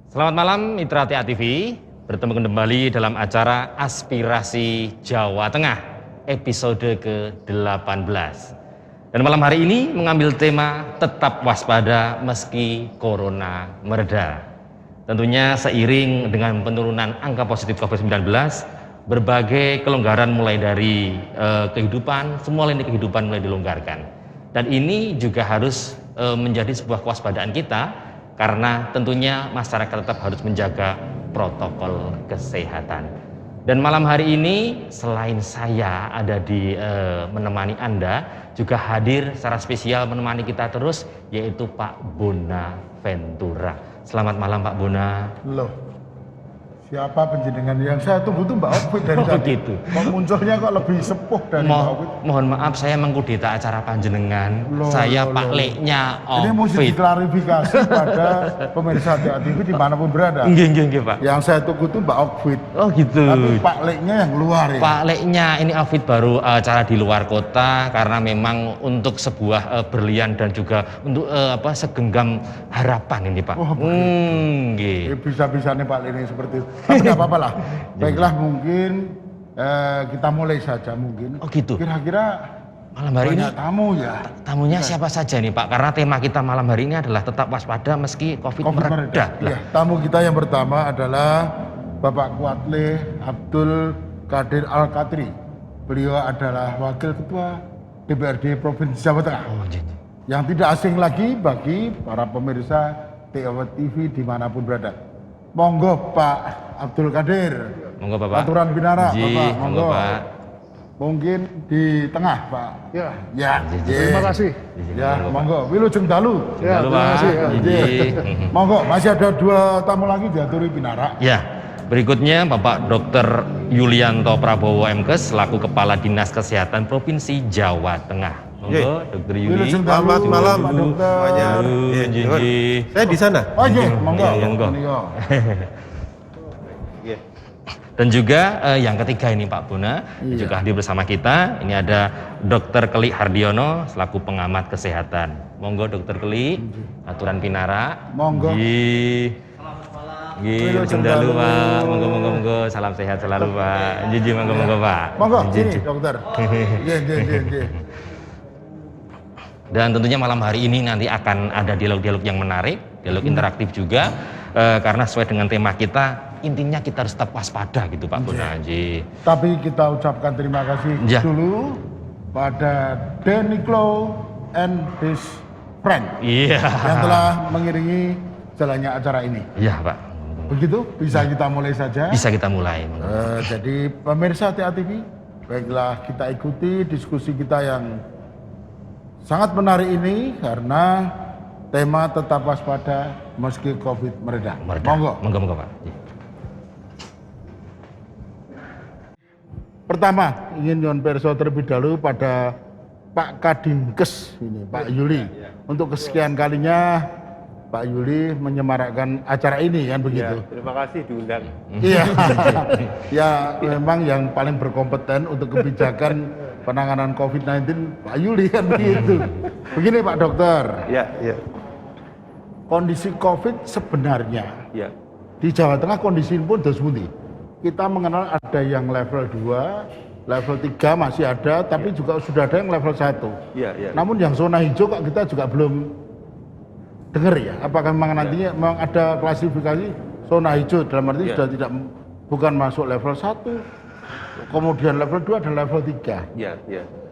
Selamat malam Mitra TA TV, bertemu kembali dalam acara Aspirasi Jawa Tengah episode ke-18. Dan malam hari ini mengambil tema tetap waspada meski corona mereda. Tentunya seiring dengan penurunan angka positif COVID-19, berbagai kelonggaran mulai dari kehidupan, semua lini kehidupan mulai dilonggarkan. Dan ini juga harus menjadi sebuah kewaspadaan kita, karena tentunya masyarakat tetap harus menjaga protokol kesehatan. Dan malam hari ini selain saya ada di menemani Anda, juga hadir secara spesial menemani kita terus, yaitu Pak Bonaventura. Selamat malam Pak Bona. Loh, siapa penjenengan yang saya tunggu tuh Mbak Ovid dari tadi. Gitu. Kok munculnya kok lebih sepuh dari Mbak Ovid? Mohon maaf, saya mengkudeta acara panjenengan. Saya Pak Leknya Ovid. Ini mesti diklarifikasi pada pemirsa TA TV dimanapun berada. Nggih, Pak. Yang saya tunggu tuh Mbak Ovid. Oh gitu. Tapi Pak Leknya yang luar ya. Pak Leknya ini Ovid baru acara di luar kota, karena memang untuk sebuah berlian dan juga untuk segenggam harapan ini Pak. Oh, nggih. Bisa-bisanya Pak Lek ini seperti itu. Tapi nggak apa-apa lah. Baiklah, mungkin kita mulai saja mungkin. Oh gitu. Kira-kira malam hari ini tamu ya. Tamunya siapa saja nih Pak? Karena tema kita malam hari ini adalah tetap waspada meski COVID mereda. Ya, tamu kita yang pertama adalah Bapak Kuatle Abdul Qadir Al-Katri. Beliau adalah Wakil Ketua DPRD Provinsi Jawa Tengah. Oh, yang tidak asing lagi bagi para pemirsa TA TV dimanapun berada. Monggo Pak Abdul Qadir. Monggo Bapak. Aturan Binara, Bapak. Monggo Pak. Mungkin di tengah Pak. Ya. Terima kasih. Ya, monggo. Wilujeng dalu. Ya, terima kasih. Monggo, masih ada 2 tamu lagi diaturi Binara. Ya, berikutnya Bapak Dr. Yulianto Prabowo MKes selaku Kepala Dinas Kesehatan Provinsi Jawa Tengah. Monggo, Dr. Yuli. Selamat malam, Pak Dokter. Saya di sana. Oh iya, monggo. Dan juga yang ketiga ini Pak Bona juga hadir bersama kita. Ini ada Dr. Keli Hardiono selaku pengamat kesehatan. Monggo Dr. Keli, aturan Pinara. Monggo. Nggih, dalu Pak. Monggo. Salam sehat selalu Pak. Jiji monggo Pak. Monggo sini Dokter. Nggih. Dan tentunya malam hari ini nanti akan ada dialog-dialog yang menarik, dialog interaktif juga, karena sesuai dengan tema kita, intinya kita harus tetap waspada gitu Pak Bonaji. Tapi kita ucapkan terima kasih dulu pada Deniklo and his friend yang telah mengiringi jalannya acara ini. Iya Pak. Begitu, bisa kita mulai saja? Bisa kita mulai. Jadi pemirsa TA TV, baiklah kita ikuti diskusi kita yang sangat menarik ini karena tema tetap waspada meski COVID mereda. Monggo Pak. Pertama, ingin nyon perso terlebih dahulu pada Pak Kadinkes ini, Pak Yuli. Untuk kesekian kalinya Pak Yuli menyemarakkan acara ini kan begitu. Ya, terima kasih diundang. Iya. Ya memang yang paling berkompeten untuk kebijakan penanganan COVID-19 Pak Yuli kan begitu. Begini Pak Dokter. Ya. Kondisi COVID sebenarnya di Jawa Tengah kondisi pun dos pundi. Kita mengenal ada yang level 2, level 3 masih ada, tapi juga sudah ada yang level 1. Namun yang zona hijau kok kita juga belum dengar ya. Apakah memang nantinya memang ada klasifikasi zona hijau dalam arti sudah tidak bukan masuk level 1. Kemudian level 2 dan level 3.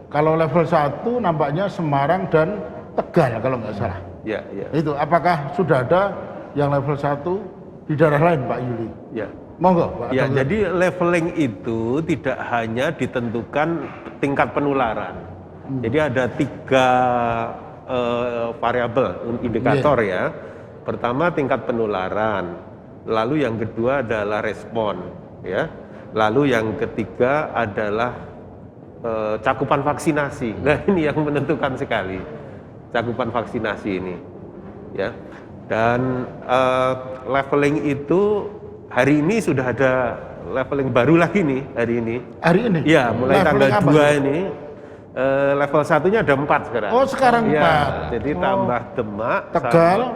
Kalau level 1 nampaknya Semarang dan Tegal kalau nggak salah. Itu apakah sudah ada yang level 1 di daerah lain Pak Yuli? Monggo Pak. Jadi leveling itu tidak hanya ditentukan tingkat penularan. Jadi ada 3 variabel indikator ya. Pertama tingkat penularan. Lalu yang kedua adalah respon ya. Lalu yang ketiga adalah cakupan vaksinasi. Nah ini yang menentukan sekali, cakupan vaksinasi ini, ya. Dan leveling itu hari ini sudah ada leveling baru lagi nih hari ini. Hari ini? Ya, mulai leveling tanggal 2 ini. Level 1-nya ada 4 sekarang. Oh sekarang 4. Ya, jadi tambah Demak, Tegal,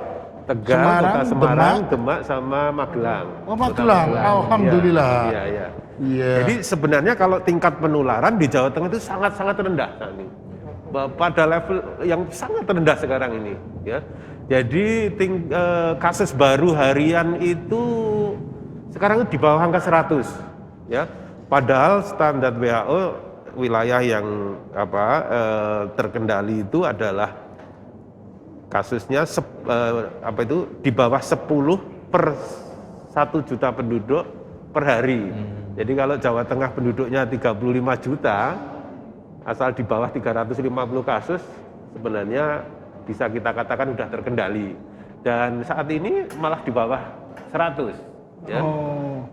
Tegal, Kota Semarang, Demak sama Magelang. Oh, Magelang. Alhamdulillah. Iya, iya. Iya. Jadi sebenarnya kalau tingkat penularan di Jawa Tengah itu sangat-sangat rendah saat ini. Pada level yang sangat rendah sekarang ini, ya. Jadi kasus baru harian itu sekarang di bawah angka 100, ya. Padahal standar WHO wilayah yang terkendali itu adalah kasusnya di bawah 10 per 1 juta penduduk per hari. Jadi kalau Jawa Tengah penduduknya 35 juta, asal di bawah 350 kasus, sebenarnya bisa kita katakan sudah terkendali. Dan saat ini malah di bawah 100.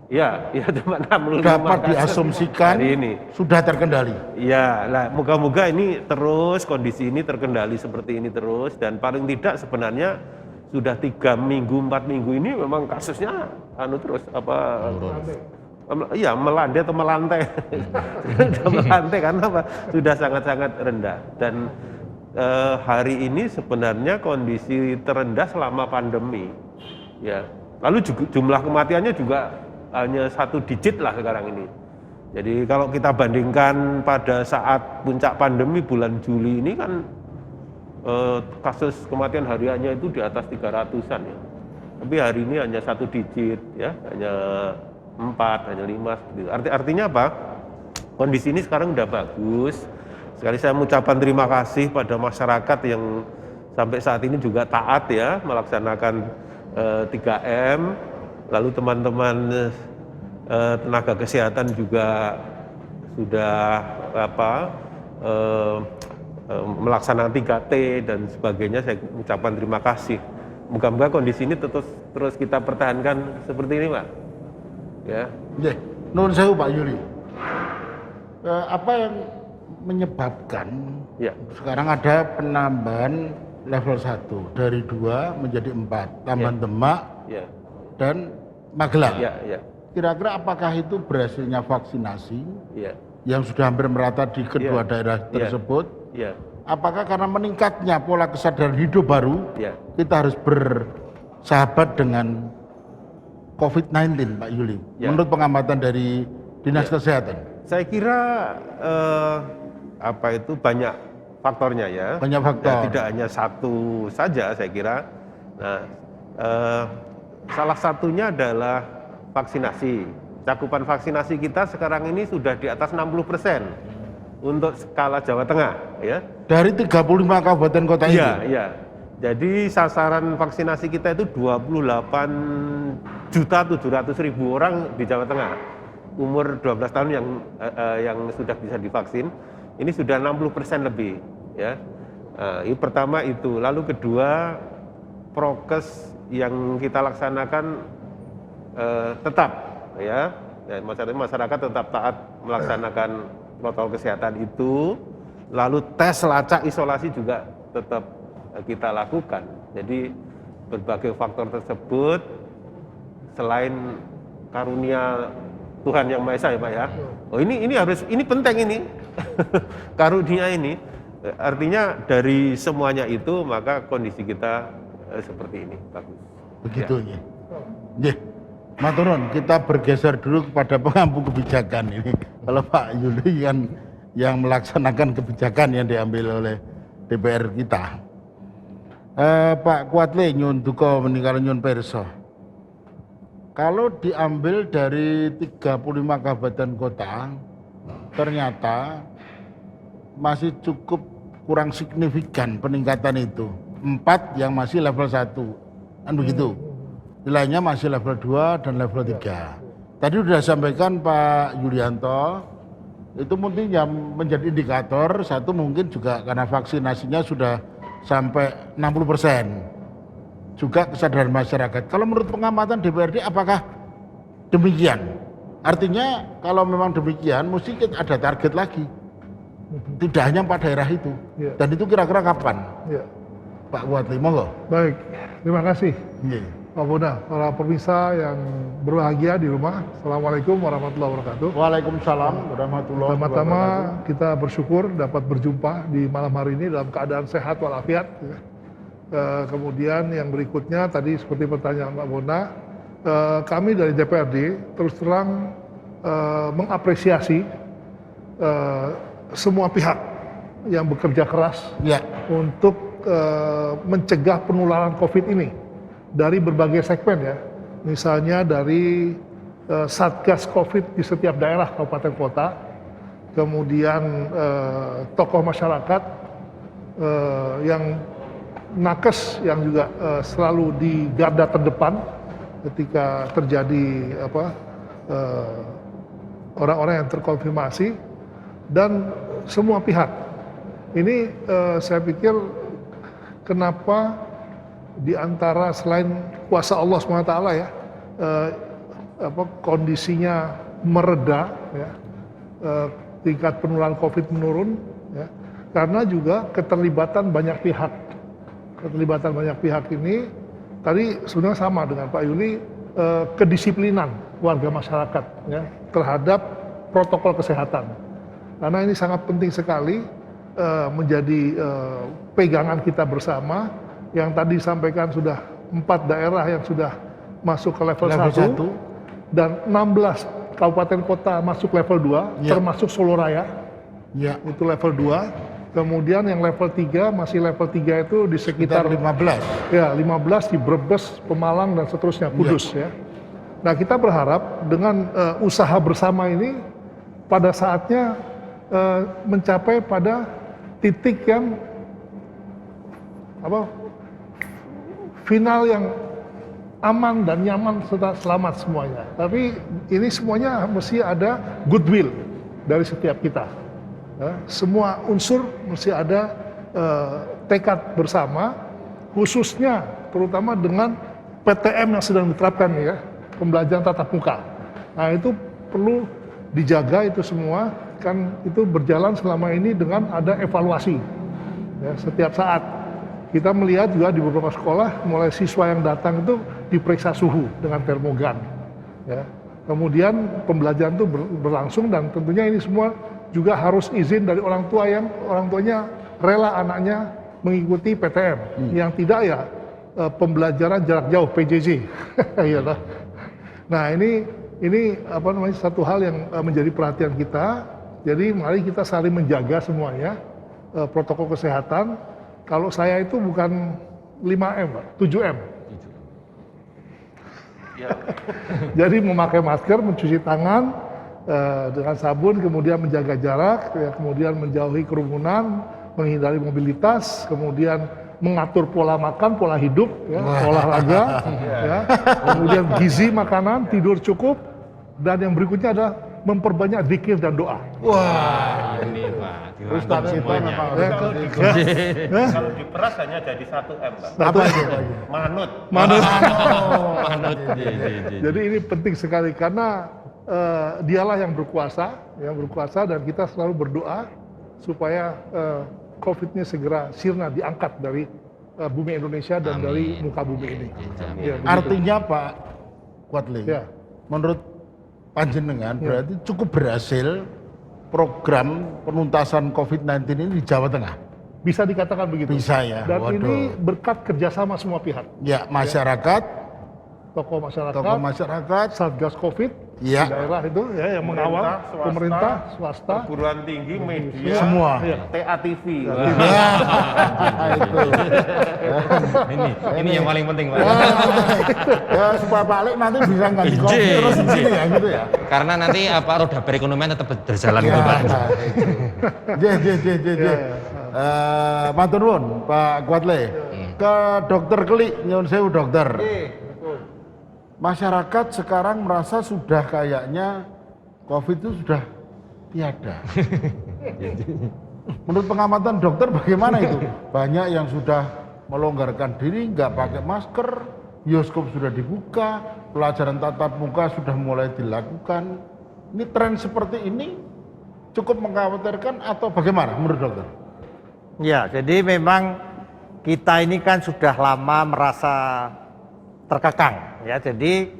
Ya, ya cuma 65 dapat kasus diasumsikan hari ini sudah terkendali. Ya, lah moga-moga ini terus, kondisi ini terkendali seperti ini terus, dan paling tidak sebenarnya sudah 3 minggu, 4 minggu ini memang kasusnya iya, melandai atau melantai. Sudah melantai karena apa? Sudah sangat-sangat rendah. Dan hari ini sebenarnya kondisi terendah selama pandemi. Ya. Lalu jumlah kematiannya juga hanya 1 digit lah sekarang ini. Jadi kalau kita bandingkan pada saat puncak pandemi bulan Juli ini kan kasus kematian hariannya itu di atas 300-an ya. Tapi hari ini hanya 1 digit ya, hanya 4, hanya 5 seperti itu. Artinya apa? Kondisi ini sekarang udah bagus. Sekali saya mengucapkan terima kasih pada masyarakat yang sampai saat ini juga taat ya melaksanakan 3M. Lalu teman-teman tenaga kesehatan juga sudah melaksanakan 3T dan sebagainya. Saya ucapkan terima kasih. Moga-moga kondisi ini terus kita pertahankan seperti ini, Pak. Ya. Nuhun sewu Pak Yuli. Apa yang menyebabkan sekarang ada penambahan level 1 dari 2 menjadi 4, tambahan Demak dan Magelang? Kira-kira apakah itu berhasilnya vaksinasi yang sudah hampir merata di kedua daerah tersebut? Apakah karena meningkatnya pola kesadaran hidup baru, kita harus bersahabat dengan COVID-19, Pak Yuli, menurut pengamatan dari Dinas Kesehatan? Saya kira banyak faktornya ya. Banyak faktor. Ya, tidak hanya satu saja saya kira. Nah, salah satunya adalah vaksinasi. Cakupan vaksinasi kita sekarang ini sudah di atas 60% untuk skala Jawa Tengah ya. Dari 35 kabupaten kota itu? Iya. Jadi sasaran vaksinasi kita itu 28.700.000 orang di Jawa Tengah. Umur 12 tahun yang sudah bisa divaksin, ini sudah 60% lebih ya. Ini pertama itu. Lalu kedua, prokes yang kita laksanakan tetap ya. Masyarakat tetap taat melaksanakan protokol kesehatan itu. Lalu tes lacak isolasi juga tetap kita lakukan. Jadi berbagai faktor tersebut selain karunia Tuhan Yang Maha Esa ya Pak ya. Oh ini penting ini. Karunia ini artinya dari semuanya itu maka kondisi kita seperti ini bagus. Begitu ya. Nggih. Matur nuwun, kita bergeser dulu kepada pengampu kebijakan ini. Kalau Pak Yuli kan yang melaksanakan kebijakan yang diambil oleh DPR kita. Pak Kuatle nyun duka meninggal nyun perso. Kalau diambil dari 35 kabupaten kota, ternyata masih cukup kurang signifikan peningkatan itu. 4 yang masih level 1, kan begitu. Lainnya masih level 2 dan level 3. Tadi sudah sampaikan Pak Yulianto, itu mungkin yang menjadi indikator, satu mungkin juga karena vaksinasinya sudah sampai 60%. Juga kesadaran masyarakat. Kalau menurut pengamatan DPRD apakah demikian? Artinya kalau memang demikian mesti kita ada target lagi. Tidak hanya 4 daerah itu. Dan itu kira-kira kapan? Pak Kuatli, monggo. Baik, terima kasih. Pak Bona, para pemirsa yang berbahagia di rumah. Assalamualaikum warahmatullahi wabarakatuh. Waalaikumsalam warahmatullahi wabarakatuh. Pertama-tama kita bersyukur dapat berjumpa di malam hari ini dalam keadaan sehat walafiat. Kemudian yang berikutnya tadi seperti pertanyaan Mbak Bona, kami dari DPRD terus terang mengapresiasi semua pihak yang bekerja keras untuk mencegah penularan COVID ini dari berbagai segmen ya, misalnya dari Satgas COVID di setiap daerah kabupaten kota, kemudian tokoh masyarakat yang nakes yang juga selalu di garda terdepan ketika terjadi orang-orang yang terkonfirmasi, dan semua pihak. Ini saya pikir kenapa di antara selain kuasa Allah SWT ya, kondisinya mereda ya, tingkat penularan COVID menurun ya, karena juga keterlibatan banyak pihak. Keterlibatan banyak pihak ini tadi sebenarnya sama dengan Pak Yuli, kedisiplinan warga masyarakat ya, terhadap protokol kesehatan. Karena ini sangat penting sekali menjadi pegangan kita bersama. Yang tadi disampaikan sudah 4 daerah yang sudah masuk ke level 1 dan 16 kabupaten kota masuk level 2 termasuk Solo Raya. Itu level 2. Kemudian yang level 3, masih level 3 itu di sekitar 15. Ya, 15 di Brebes, Pemalang, dan seterusnya, Kudus ya. Nah, kita berharap dengan usaha bersama ini pada saatnya mencapai pada titik yang final yang aman dan nyaman serta selamat semuanya. Tapi ini semuanya mesti ada goodwill dari setiap kita. Semua unsur mesti ada tekad bersama, khususnya terutama dengan PTM yang sedang diterapkan ya, pembelajaran tatap muka. Nah itu perlu dijaga itu semua, kan itu berjalan selama ini dengan ada evaluasi ya, setiap saat. Kita melihat juga di beberapa sekolah, mulai siswa yang datang itu diperiksa suhu dengan termogan. Ya. Kemudian pembelajaran itu berlangsung dan tentunya ini semua juga harus izin dari orang tua yang orang tuanya rela anaknya mengikuti PTM. Yang tidak ya pembelajaran jarak jauh PJJ. Nah ini satu hal yang menjadi perhatian kita. Jadi mari kita saling menjaga semuanya protokol kesehatan. Kalau saya itu bukan 5M, 7M. Jadi memakai masker, mencuci tangan dengan sabun, kemudian menjaga jarak, ya, kemudian menjauhi kerumunan, menghindari mobilitas, kemudian mengatur pola makan, pola hidup, ya, olahraga, ya, kemudian gizi makanan, tidur cukup, dan yang berikutnya adalah memperbanyak zikir dan doa. Wah, ini Pak, dirangkum semuanya. Kalau diperas hanya jadi 1M, Pak. Apa itu? Manut. Manut. Iya. Jadi ini penting sekali karena dialah yang berkuasa dan kita selalu berdoa supaya COVID-nya segera sirna, diangkat dari bumi Indonesia dan dari muka bumi ini. Ya, artinya Pak Kuatli, ya, menurut Panjenengan berarti cukup berhasil program penuntasan COVID-19 ini di Jawa Tengah? Bisa dikatakan begitu. Bisa ya. Dan ini berkat kerjasama semua pihak. Ya, masyarakat, tokoh masyarakat, Satgas COVID di daerah itu ya yang mengawal, pemerintah, swasta, perguruan tinggi, media, semua. TATV. Ini yang paling penting, Pak. Ya supaya balik nanti bisa ganti COVID terus di sini ya gitu ya. Karena nanti roda perekonomian tetap berjalan gitu, Pak. Matur nuwun Pak Kuatli. Ke Dokter Klik, nyuwun sewu dokter. Masyarakat sekarang merasa sudah kayaknya COVID itu sudah tiada. Menurut pengamatan dokter bagaimana itu? Banyak yang sudah melonggarkan diri, nggak pakai masker, bioskop sudah dibuka, pelajaran tatap muka sudah mulai dilakukan. Ini tren seperti ini cukup mengkhawatirkan atau bagaimana menurut dokter? Ya, jadi memang kita ini kan sudah lama merasa terkekang ya, jadi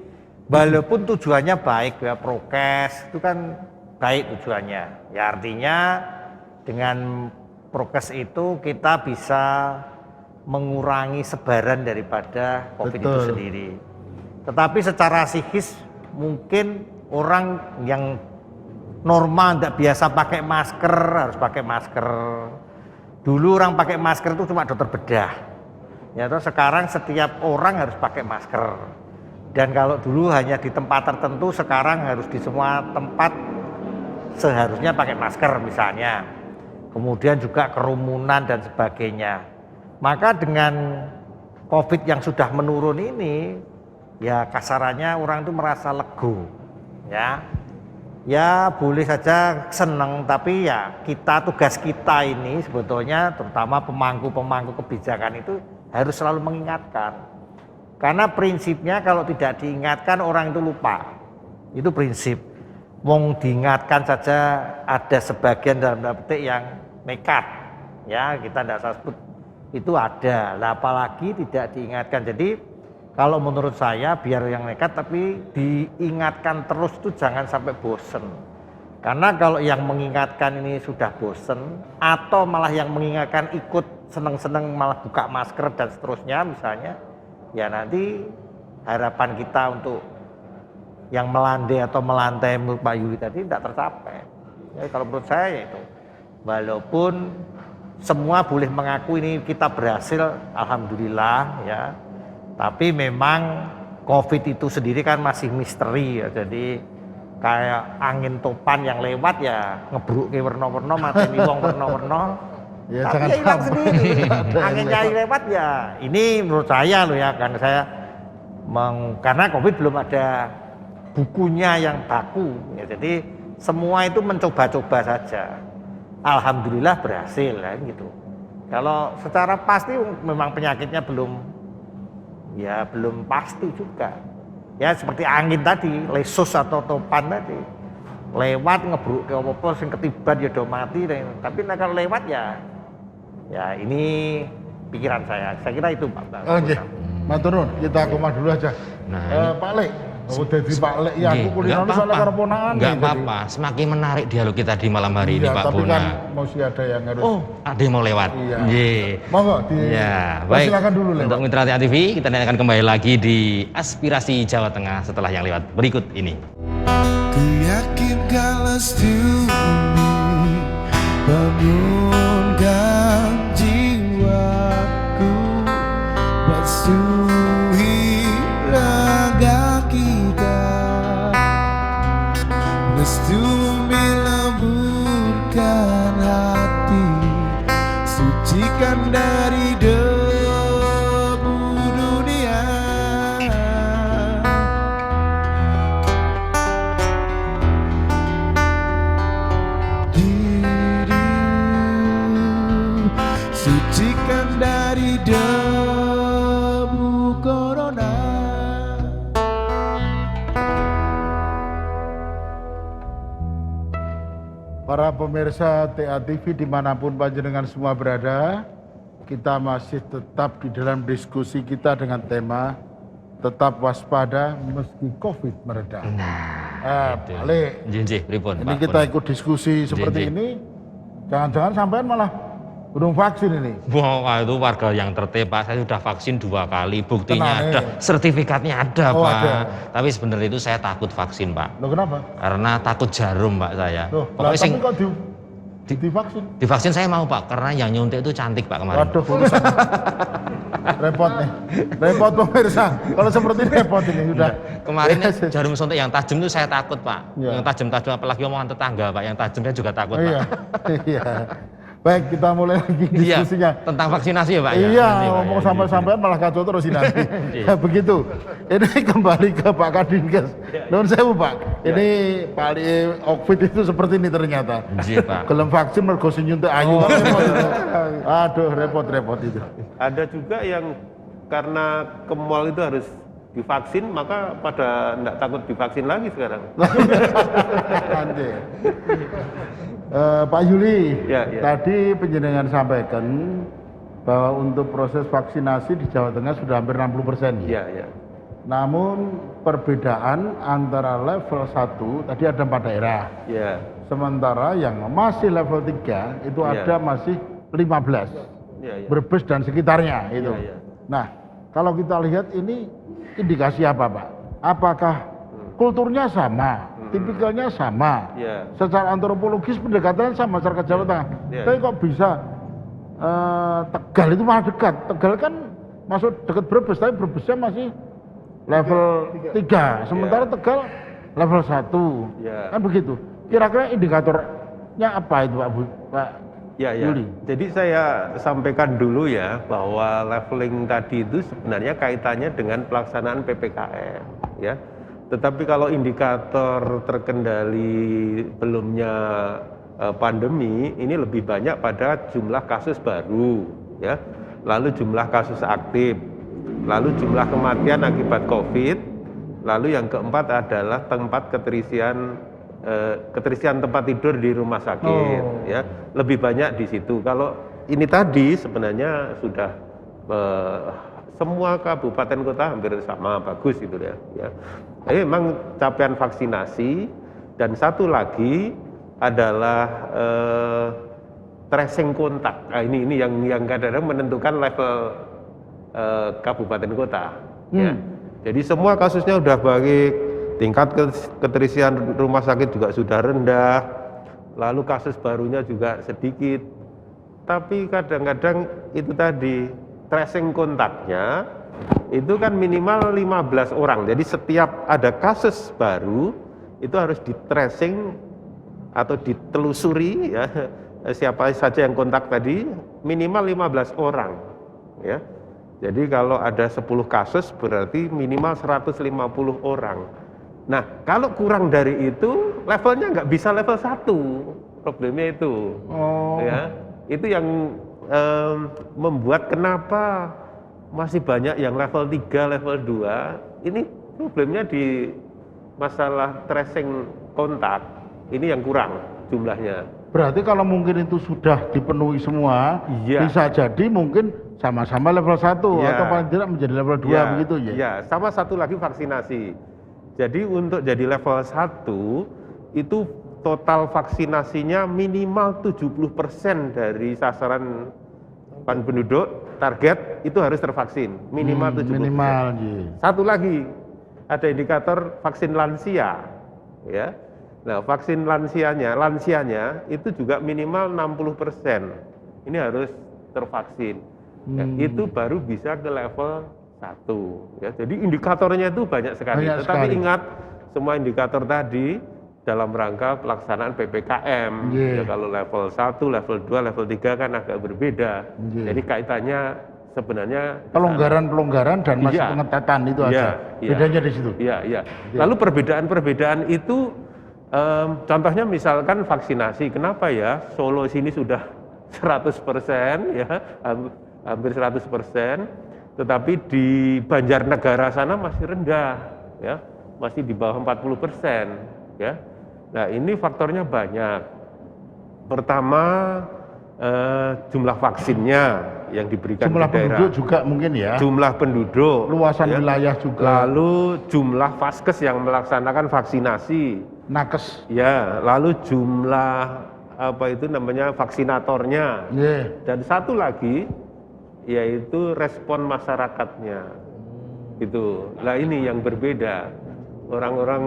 walaupun tujuannya baik ya, prokes itu kan baik tujuannya ya, artinya dengan prokes itu kita bisa mengurangi sebaran daripada COVID itu Betul. sendiri. Tetapi secara psikis mungkin orang yang normal tidak biasa pakai masker harus pakai masker. Dulu orang pakai masker itu cuma dokter bedah. Ya, terus sekarang setiap orang harus pakai masker. Dan kalau dulu hanya di tempat tertentu, sekarang harus di semua tempat seharusnya pakai masker misalnya. Kemudian juga kerumunan dan sebagainya. Maka dengan COVID yang sudah menurun ini, ya kasarannya orang itu merasa lego, ya. Ya boleh saja senang, tapi ya tugas kita ini sebetulnya terutama pemangku-pemangku kebijakan itu harus selalu mengingatkan. Karena prinsipnya kalau tidak diingatkan orang itu lupa. Itu prinsip. Wong diingatkan saja ada sebagian dalam tanda petik yang nekat. Ya, kita tidak usah sebut itu ada. Lah apalagi tidak diingatkan. Jadi kalau menurut saya biar yang nekat tapi diingatkan terus itu jangan sampai bosen. Karena kalau yang mengingatkan ini sudah bosen atau malah yang mengingatkan ikut seneng-seneng malah buka masker dan seterusnya misalnya, ya nanti harapan kita untuk yang melandai atau melantai menurut Pak Yuli tadi tidak tercapai. Jadi kalau menurut saya itu, walaupun semua boleh mengaku ini kita berhasil, alhamdulillah ya. Tapi memang COVID itu sendiri kan masih misteri ya. Jadi kayak angin topan yang lewat ya ngebruk ke warna-warna mateni wong warna-warna. Ya, tapi jangan ya hilang sampai. sendiri. Ada yang Angin yang lewat ya. Ini menurut saya loh ya, karena saya karena COVID belum ada bukunya yang baku. Ya, jadi semua itu mencoba-coba saja. Alhamdulillah berhasil ya, gitu. Kalau secara pasti memang penyakitnya belum pasti juga. Ya seperti angin tadi, lesus atau topan tadi. Lewat ngebruk ke apa-apa sing ketiban ya do mati, tapi kalau lewat ya ini pikiran saya. Saya kira itu Pak. Oke. Matur nuwun, kita koma dulu aja. Nah, Pak Lek, udah di Pak Lek ya aku Nggih, kuliner nggak soalnya apa-apa. karo ponakan. Nggak apa-apa, semakin menarik dialog kita di malam hari ini Iya, Pak tapi Bona. kan mesti ada yang harus. Oh, ada yang mau lewat. Iya. Nggih. Monggo di. Ya, baik. Silakan dulu lewat. Untuk Mitra Tia TV, kita nanti akan kembali lagi di Aspirasi Jawa Tengah setelah yang lewat berikut ini. Ku yakin kala bumi bangunkan jiwaku, basuhi raga kita, restu melemburkan hati, sucikan dari debu dunia. Sucikan dari debu corona. Para pemirsa TA TV dimanapun panjenengan semua berada, kita masih tetap di dalam diskusi kita dengan tema tetap waspada meski COVID mereda. Itu. Pak Lek, Nggih, pripun ini Pak kita Bona? ikut diskusi seperti Nggih. ini, jangan-jangan sampean malah belum vaksin ini. Wah, itu warga yang tertib Pak. Saya sudah vaksin 2 kali, buktinya Tenang, ada, sertifikatnya ada Oh, Pak. ada. Tapi sebenarnya itu saya takut vaksin Pak. Loh kenapa? Karena takut jarum Pak saya. Loh, Pokoknya tapi sing kok divaksin? divaksin saya mau Pak, karena yang nyuntik itu cantik Pak kemarin. Waduh, urusan. Repot nih, repot pemirsa. Kalau seperti ini repot ini sudah. Kemarin jarum suntik yang tajam itu saya takut Pak. Iya. Yang tajam-tajam apalagi omongan tetangga Pak, yang tajam saya juga takut Pak. Iya, iya. Baik, kita mulai lagi Iya, diskusinya. tentang vaksinasi ya Pak. Iya, Nanti, Pak, ngomong ya. sampai-sampai malah kacau terus ini nanti. Iya. Begitu. Ini kembali ke Pak Kadinkes. Nuwun sewu Pak. Ini Pak COVID itu seperti ini ternyata. Iya Pak. Gelem vaksin mergo sing nyuntik ayu kan repot itu. Aduh, repot-repot itu. Ada juga yang karena ke mall itu harus divaksin, maka pada enggak takut divaksin lagi sekarang. Anjir. Pak Yuli, Ya, ya. tadi penjenengan sampaikan bahwa untuk proses vaksinasi di Jawa Tengah sudah hampir 60% ya. Iya, iya. Namun perbedaan antara level 1 tadi ada 4 daerah. Iya. Sementara yang masih level 3 itu Iya. ada masih 15. Iya, iya. Brebes dan sekitarnya itu. Iya, iya. Nah, kalau kita lihat ini indikasi apa, Pak? Apakah kulturnya sama, tipikalnya sama, Iya. secara antropologis pendekatannya sama masyarakat Jawa Tengah. Iya, Tapi iya. kok bisa Tegal itu malah dekat? Tegal kan masuk dekat Brebes, tapi Brebesnya masih level 3, sementara Tegal level 1, Iya. kan begitu. Kira-kira indikatornya apa itu, Pak Ya, ya. Yuli? Jadi saya sampaikan dulu ya bahwa leveling tadi itu sebenarnya kaitannya dengan pelaksanaan PPKM, ya. Tetapi kalau indikator terkendali belumnya pandemi ini lebih banyak pada jumlah kasus baru, ya. Lalu jumlah kasus aktif, lalu jumlah kematian akibat COVID, lalu yang keempat adalah tempat keterisian tempat tidur di rumah sakit, ya, lebih banyak di situ. Kalau ini tadi sebenarnya sudah semua kabupaten kota hampir sama, bagus gitu ya. Tapi memang capaian vaksinasi dan satu lagi adalah tracing kontak. Nah, ini yang kadang-kadang menentukan level kabupaten kota. Ya. Jadi semua kasusnya udah baik. Tingkat keterisian rumah sakit juga sudah rendah, lalu kasus barunya juga sedikit. Tapi kadang-kadang itu tadi, tracing kontaknya itu kan minimal 15 orang. Jadi setiap ada kasus baru, itu harus di tracing atau ditelusuri, ya, siapa saja yang kontak tadi, minimal 15 orang. Ya. Jadi kalau ada 10 kasus berarti minimal 150 orang. Nah, kalau kurang dari itu, levelnya nggak bisa level 1, problemnya itu. Ya, itu yang membuat kenapa masih banyak yang level 3, level 2. Ini problemnya di masalah tracing kontak, ini yang kurang jumlahnya. Berarti kalau mungkin itu sudah dipenuhi semua, Iya. bisa jadi mungkin sama-sama level 1 Iya. atau paling tidak menjadi level 2 Ya, begitu ya? Ya, sama satu lagi vaksinasi. Jadi untuk jadi level 1 itu total vaksinasinya minimal 70% dari sasaran penduduk target itu harus tervaksin, minimal 70%. Minimal, iya. Satu lagi ada indikator vaksin lansia, ya. Nah, vaksin lansianya itu juga minimal 60%. Ini harus tervaksin. Ya, itu baru bisa ke level 1. Ya, jadi indikatornya itu banyak sekali. Banyak Tetapi sekali. ingat semua indikator tadi dalam rangka pelaksanaan PPKM. Yeah. Ya, kalau level 1, level 2, level 3 kan agak berbeda. Yeah. Jadi kaitannya sebenarnya Pelonggaran-pelonggaran dan masih Iya. pengetatan itu Iya, aja. iya. Bedanya di situ. Iya, iya. Lalu perbedaan-perbedaan itu contohnya misalkan vaksinasi. Kenapa ya Solo sini sudah 100% ya, hampir 100%, tetapi di Banjarnegara sana masih rendah, ya, masih di bawah 40%, ya. Nah, ini faktornya banyak. Pertama, jumlah vaksinnya yang diberikan Jumlah ke daerah. penduduk juga mungkin ya. Jumlah penduduk, Luasan ya. wilayah juga. Lalu jumlah vaskes yang melaksanakan vaksinasi, Nakes. ya. Lalu jumlah apa itu namanya vaksinatornya, Yeah. dan satu lagi yaitu respon masyarakatnya. Gitu. Nah, ini yang berbeda. Orang-orang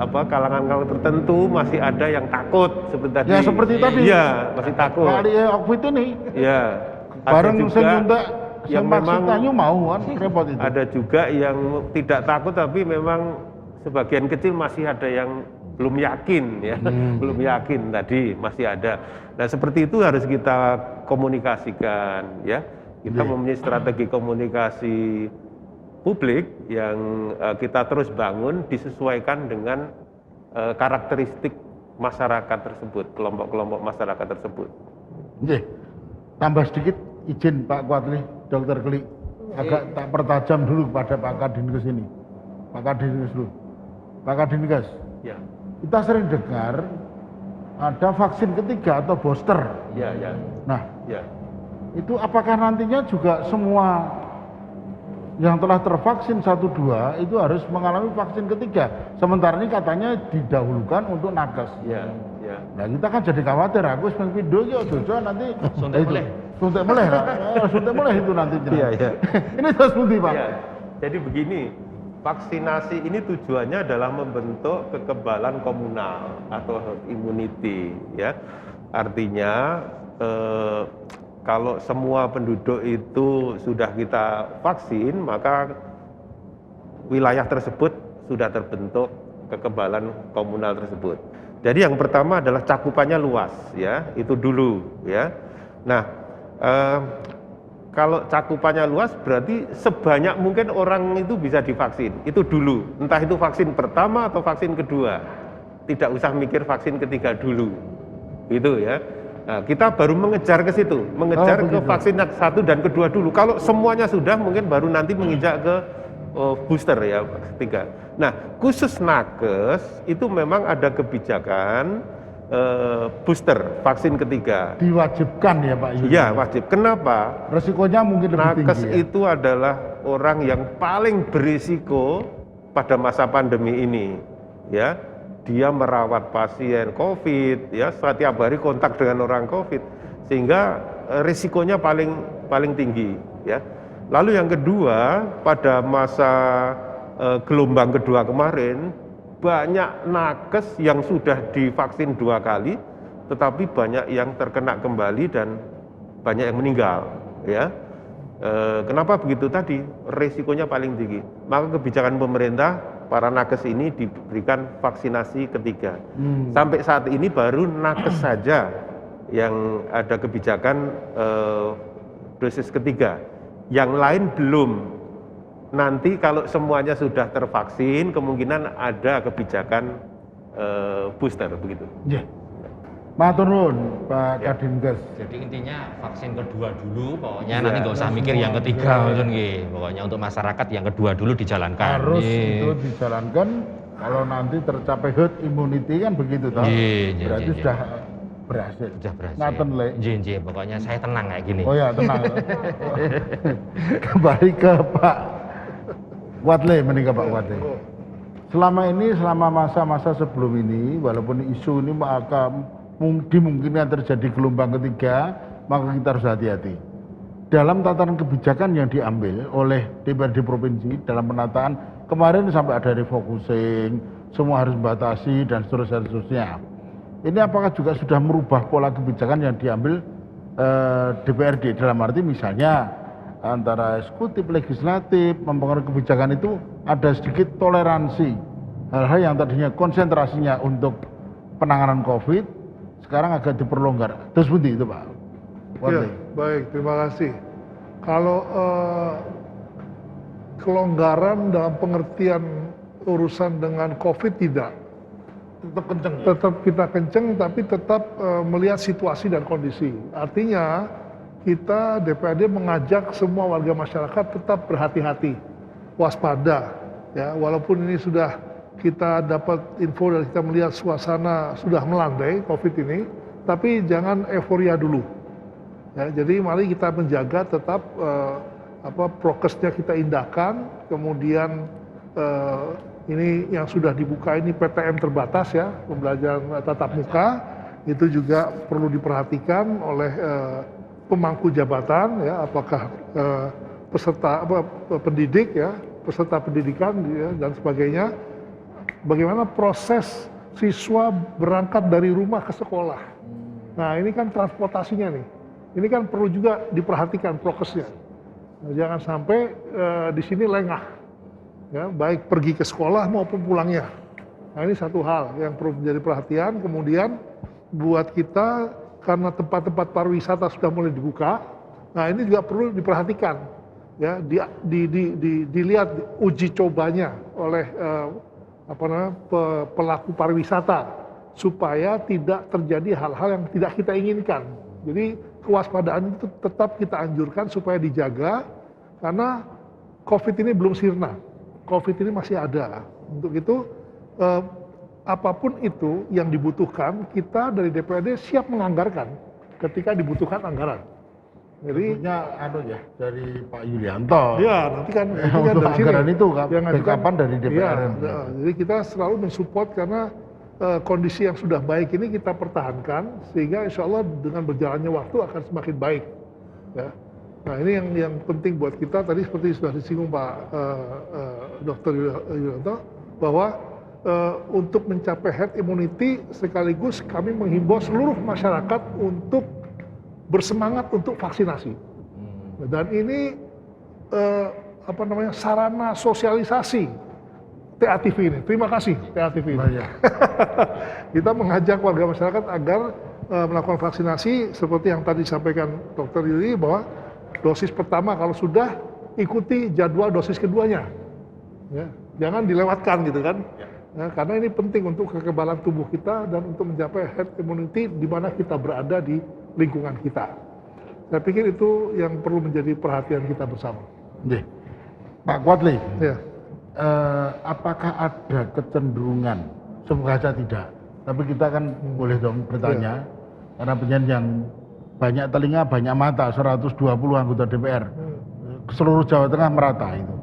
kalangan-kalangan tertentu masih ada yang takut seperti tadi. Ya seperti tadi. Iya, masih takut. Kali COVID ini. Iya. Ada Bareng juga senyuntak yang memang mau kan repot itu. ada juga yang tidak takut tapi memang sebagian kecil masih ada yang belum yakin ya, belum yakin tadi masih ada. Nah, seperti itu harus kita komunikasikan ya. Kita mempunyai strategi komunikasi publik yang kita terus bangun disesuaikan dengan karakteristik masyarakat tersebut, kelompok-kelompok masyarakat tersebut. Nggih. Tambah sedikit izin Pak Kuatli, Dokter Kli. Agak tak pertajam dulu kepada Pak Kadinkes ini. Pak Kadinkes dulu. Pak Kadinkes, Ya, kita sering dengar ada vaksin ketiga atau booster. ya, ya, Nah, ya. itu apakah nantinya juga semua yang telah tervaksin 1-2 itu harus mengalami vaksin ketiga. Sementara ini katanya didahulukan untuk nakes. Ya. Nah kita kan jadi khawatir, aku sebagai video itu nanti Suntik meleh. suntik meleh lah, suntik meleh itu nanti. Iya. Ini terus bukti Pak. Ya. Jadi begini, vaksinasi ini tujuannya adalah membentuk kekebalan komunal atau herd immunity, ya. Artinya kalau semua penduduk itu sudah kita vaksin, maka wilayah tersebut sudah terbentuk kekebalan komunal tersebut. Jadi yang pertama adalah cakupannya luas, ya, itu dulu, ya. Nah, kalau cakupannya luas berarti sebanyak mungkin orang itu bisa divaksin, itu dulu. Entah itu vaksin pertama atau vaksin kedua, tidak usah mikir vaksin ketiga dulu, gitu ya. Nah, kita baru mengejar ke situ, mengejar ke vaksin 1 dan kedua dulu. Kalau semuanya sudah, mungkin baru nanti menginjak ke booster ya, ketiga. Nah, khusus nakes itu memang ada kebijakan booster vaksin ketiga. Diwajibkan ya Pak Yudi? Iya, wajib. Kenapa? Resikonya mungkin lebih Nakes tinggi ya? itu adalah orang yang paling berisiko pada masa pandemi ini, ya. Dia merawat pasien COVID, ya, setiap hari kontak dengan orang COVID, sehingga risikonya paling tinggi, ya. Lalu yang kedua, pada masa gelombang kedua kemarin, banyak nakes yang sudah divaksin 2 kali, tetapi banyak yang terkena kembali dan banyak yang meninggal, ya. Kenapa begitu tadi? Risikonya paling tinggi. Maka kebijakan pemerintah, para nakes ini diberikan vaksinasi ketiga. Sampai saat ini baru nakes saja yang ada kebijakan dosis ketiga. Yang lain belum. Nanti kalau semuanya sudah tervaksin, kemungkinan ada kebijakan booster begitu. Yeah. Matur nuwun Pak Kadinkes. Jadi intinya vaksin kedua dulu, pokoknya nanti nggak usah mikir yang ketiga, mungkin Pokoknya untuk masyarakat yang kedua dulu dijalankan. Harus itu dijalankan. Kalau nanti tercapai herd immunity kan begitu toh. Berarti sudah berhasil. Sudah berhasil. Ngaten le. Nggih, pokoknya saya tenang kayak gini. Oh ya tenang. Kembali ke Pak Wadle, mending ke Pak Wadle. Selama ini, selama masa-masa sebelum ini, walaupun isu ini akan dimungkinkan terjadi gelombang ketiga, maka kita harus hati-hati. Dalam tataran kebijakan yang diambil oleh DPRD Provinsi dalam penataan kemarin sampai ada refocusing, semua harus membatasi dan seterusnya. Ini apakah juga sudah merubah pola kebijakan yang diambil DPRD dalam arti misalnya antara eksekutif, legislatif, mempengaruhi kebijakan itu ada sedikit toleransi. Hal-hal yang tadinya konsentrasinya untuk penanganan COVID, sekarang agak diperlonggar. Terus seperti itu Pak. Ya, baik, terima kasih. Kalau kelonggaran dalam pengertian urusan dengan COVID tidak. Tetap kenceng. Tetap kita kenceng, tapi tetap melihat situasi dan kondisi. Artinya kita DPRD mengajak semua warga masyarakat tetap berhati-hati, waspada. Ya, walaupun ini sudah kita dapat info dan kita melihat suasana sudah melandai COVID ini, tapi jangan euforia dulu. Ya, jadi mari kita menjaga tetap prokesnya kita indahkan, kemudian ini yang sudah dibuka ini PTM terbatas ya, pembelajaran tatap muka, itu juga perlu diperhatikan oleh pemangku jabatan ya, apakah peserta pendidik ya, peserta pendidikan ya, dan sebagainya. Bagaimana proses siswa berangkat dari rumah ke sekolah. Nah ini kan transportasinya nih, ini kan perlu juga diperhatikan prokesnya. Nah, jangan sampai di sini lengah, ya, baik pergi ke sekolah maupun pulangnya. Nah ini satu hal yang perlu menjadi perhatian. Kemudian buat kita, karena tempat-tempat pariwisata sudah mulai dibuka, nah ini juga perlu diperhatikan, ya, dilihat uji cobanya oleh pelaku pariwisata supaya tidak terjadi hal-hal yang tidak kita inginkan. Jadi kewaspadaan itu tetap kita anjurkan supaya dijaga karena COVID ini belum sirna, COVID ini masih ada. Untuk itu apapun itu yang dibutuhkan, kita dari DPRD siap menganggarkan ketika dibutuhkan anggaran. Jadi Tentunya dari Pak Yulianto. ya nanti kan itu kan Untuk dari sini. anggaran itu kan Yang ngajukan- backup-an dari DPR. Iya, jadi kita selalu mensupport karena kondisi yang sudah baik ini kita pertahankan sehingga insya Allah dengan berjalannya waktu akan semakin baik. Ya. Nah ini yang penting buat kita tadi seperti sudah disinggung Pak Dr. Yulianto bahwa untuk mencapai herd immunity sekaligus kami menghimbau seluruh masyarakat untuk bersemangat untuk vaksinasi. Dan ini sarana sosialisasi TATV ini. Terima kasih TATV ini. Kita mengajak warga masyarakat agar melakukan vaksinasi seperti yang tadi disampaikan Dr. Yuli bahwa dosis pertama kalau sudah ikuti jadwal dosis keduanya. Ya, jangan dilewatkan gitu kan. Ya, karena ini penting untuk kekebalan tubuh kita dan untuk mencapai herd immunity di mana kita berada di lingkungan kita. Saya pikir itu yang perlu menjadi perhatian kita bersama. Pak Kuatli, Ya. apakah ada kecenderungan, semoga saja tidak, tapi kita kan boleh dong bertanya, karena penyanyi yang banyak telinga, banyak mata, 120 anggota DPR, seluruh Jawa Tengah merata itu.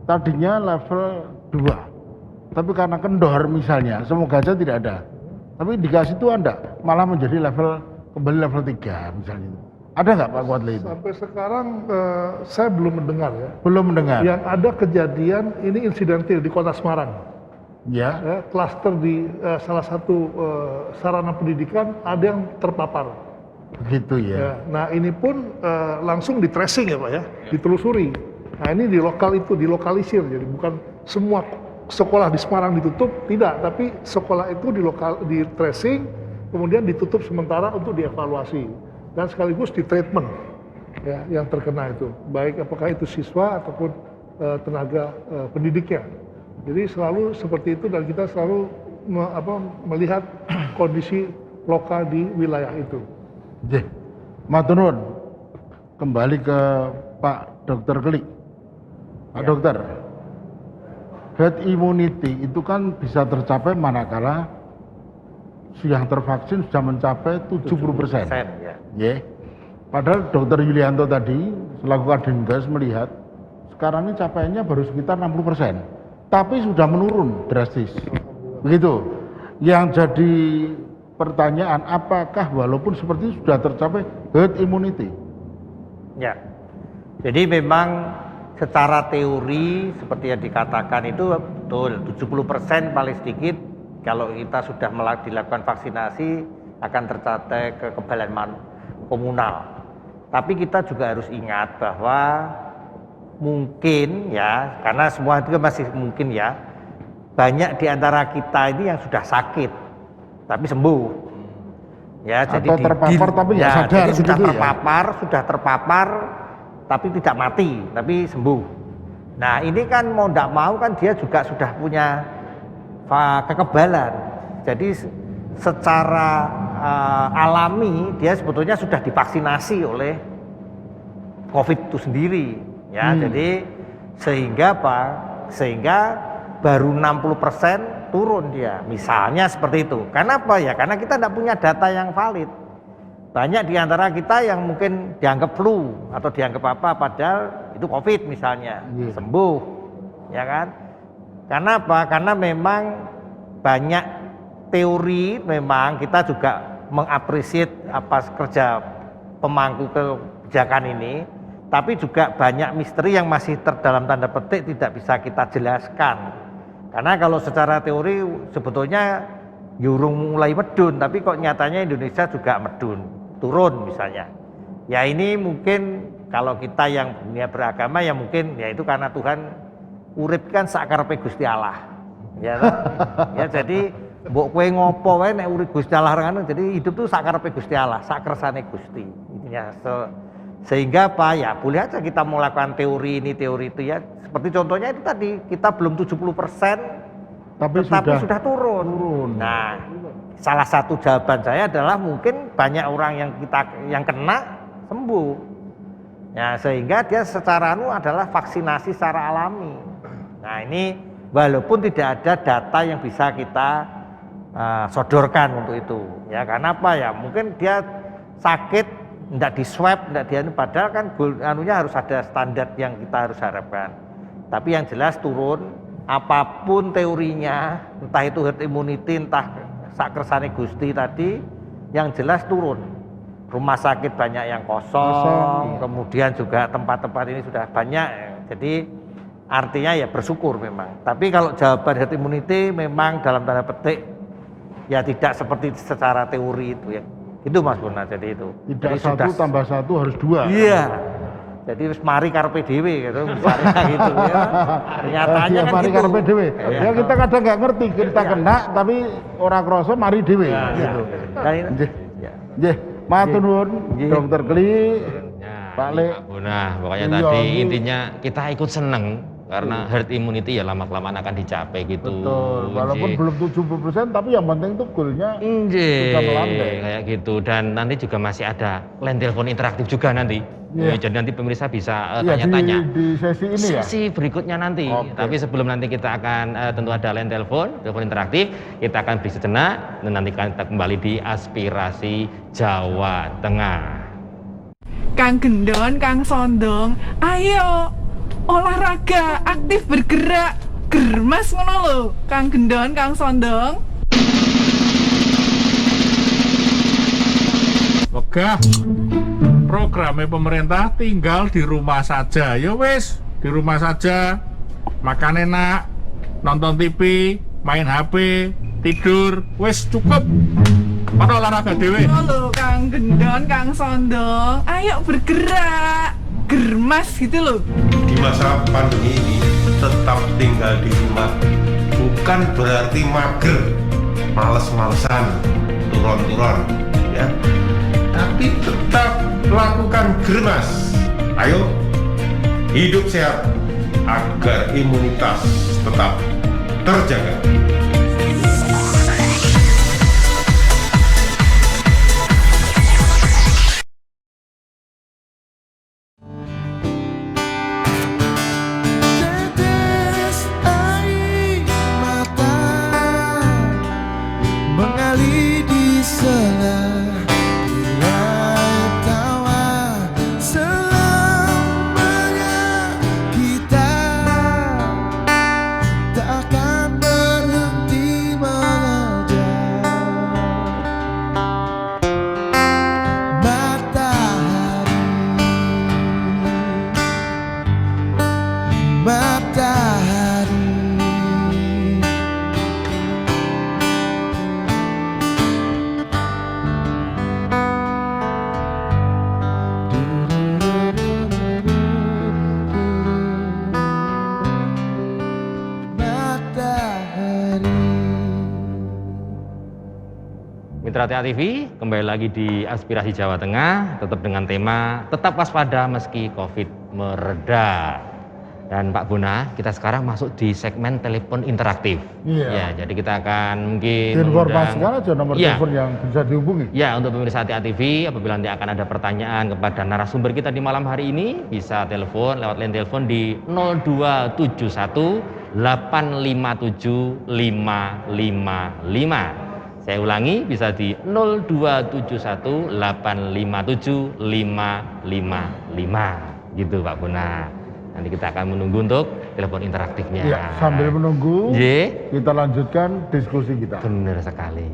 Tadinya level 2, tapi karena kendor misalnya, semoga saja tidak ada. Tapi dikasih itu Anda, malah menjadi kembali level 3 misalnya itu. Ada nggak Pak Kuatli itu? Sampai sekarang saya belum mendengar ya. Belum mendengar. Yang ada kejadian ini insidentil di Kota Semarang. Ya. Ya, klaster di salah satu sarana pendidikan ada yang terpapar. Begitu ya. Ya, nah ini pun langsung di tracing ya Pak ya, ditelusuri. Nah ini di lokal itu dilokalisir, jadi bukan semua sekolah di Semarang ditutup, tidak, tapi sekolah itu di tracing, kemudian ditutup sementara untuk dievaluasi dan sekaligus di treatment ya, yang terkena itu, baik apakah itu siswa ataupun tenaga pendidiknya. Jadi selalu seperti itu dan kita selalu melihat kondisi lokal di wilayah itu. Matur nuwun. Kembali ke Pak Dr. Klik. Pak Dokter, herd immunity itu kan bisa tercapai manakala yang tervaksin sudah mencapai 70%. Ya. Padahal Dr. Yulianto tadi selaku Kadingas melihat sekarang ini capaiannya baru sekitar 60%, tapi sudah menurun drastis. Begitu. Yang jadi pertanyaan, apakah walaupun seperti itu sudah tercapai herd immunity? Ya, jadi memang secara teori seperti yang dikatakan itu betul, 70% paling sedikit kalau kita sudah dilakukan vaksinasi akan tercapai kekebalan komunal. Tapi kita juga harus ingat bahwa mungkin ya, karena semua itu masih mungkin ya, banyak di antara kita ini yang sudah sakit tapi sembuh. Ya, Atau jadi terpapar tapi nggak sadar, jadi sudah begitu ya? terpapar tapi tidak mati, tapi sembuh. Nah, ini kan mau tidak mau kan dia juga sudah punya kekebalan. Jadi secara alami dia sebetulnya sudah divaksinasi oleh COVID itu sendiri. Ya, jadi sehingga apa? Sehingga baru 60% turun dia. Misalnya seperti itu. Karena apa ya? Karena kita tidak punya data yang valid. Banyak di antara kita yang mungkin dianggap flu atau dianggap apa, padahal itu COVID misalnya, sembuh, ya kan? Karena apa? Karena memang banyak teori, memang kita juga mengapresiasi apa kerja pemangku kebijakan ini, tapi juga banyak misteri yang masih dalam tanda petik tidak bisa kita jelaskan. Karena kalau secara teori sebetulnya yurung mulai medun, tapi kok nyatanya Indonesia juga medun. Turun misalnya. Ya ini mungkin kalau kita yang dunia beragama ya mungkin ya itu karena Tuhan urip kan sakarepe Gusti Allah. Ya toh? Ya jadi mbok kowe ngopo wae nek urip Gusti Allah ngono, jadi hidup tuh sakarepe Gusti Allah, sakersane Gusti. Intinya sehingga apa ya boleh aja kita melakukan teori ini teori itu ya. Seperti contohnya itu tadi kita belum 70% tapi sudah turun. Nah, salah satu jawaban saya adalah mungkin banyak orang yang kena sembuh. Ya, sehingga dia secara adalah vaksinasi secara alami. Nah, ini walaupun tidak ada data yang bisa kita sodorkan untuk itu. Ya, karena apa ya? Mungkin dia sakit enggak di swab, enggak di padahal kan anunya harus ada standar yang kita harus harapkan. Tapi yang jelas turun, apapun teorinya, entah itu herd immunity, entah sakersane Gusti tadi, yang jelas turun. Rumah sakit banyak yang kosong, kemudian juga tempat-tempat ini sudah banyak. Jadi artinya ya bersyukur memang. Tapi kalau jawaban herd immunity memang dalam tanda petik ya tidak seperti secara teori itu ya. Itu Mas Bona, jadi itu. Tidak jadi satu tambah satu harus dua. Iya. Jadi mari karpe dhewe gitu, misalnya gitu ya. Kenyataannya kan mari gitu. karpe dhewe. Iya. Ya kita kadang nggak ngerti, kita kena tapi orang kroso mari dhewe. Gitu. Dan ini- Nggih. ya. Nggih, matur nuwun Nggih. Dokter Kli. Ya, Pak ini Le. Pak Bona, pokoknya Iya, tadi ini- intinya kita ikut seneng karena herd immunity ya lama-kelamaan akan dicapai gitu. Betul. Walaupun Nggih. belum 70%, tapi yang penting itu goalnya Nggih, sudah melandai. kayak gitu. Dan nanti juga masih ada line telepon interaktif juga nanti. Iya. Jadi nanti pemirsa bisa Iya, tanya-tanya. di sesi ini ya. Sesi berikutnya nanti. Oke. Tapi sebelum nanti kita akan tentu ada line telepon interaktif, kita akan beri sejenak dan nanti kita kembali di Aspirasi Jawa Tengah. Kang Gendon, Kang Sondong, ayo olahraga, aktif bergerak, germas ngono lho. Kang Gendon, Kang Sondong. Wegah programnya pemerintah tinggal di rumah saja. Ya wis, di rumah saja. Makan enak, nonton TV, main HP, tidur, wis cukup. Mana olahraga dewe? Ngono lho, Kang Gendon, Kang Sondong, ayo bergerak, germas gitu loh. Di masa pandemi ini tetap tinggal di rumah bukan berarti mager, males-malesan, turun-turun, ya. Tapi tetap lakukan germas. Ayo, hidup sehat agar imunitas tetap terjaga. Tetes air mata mengalir di sela tirai tawa. Selamanya kita takkan berhenti mengejar matahari. Matahari. Matahari. Mitra TA TV, kembali lagi di Aspirasi Jawa Tengah, tetap dengan tema tetap waspada meski COVID mereda. Dan Pak Bona, kita sekarang masuk di segmen telepon interaktif. Iya. Ya, jadi kita akan mungkin Informasikan aja nomor Iya. telepon yang bisa dihubungi. Ya, untuk pemirsa TA TV, apabila nanti akan ada pertanyaan kepada narasumber kita di malam hari ini, bisa telepon lewat line telepon di 0271 857 555. Saya ulangi, bisa di 0271 857 555. Gitu Pak Bona. Nanti kita akan menunggu untuk telepon interaktifnya. Ya, sambil menunggu, Ye, kita lanjutkan diskusi kita. benar sekali.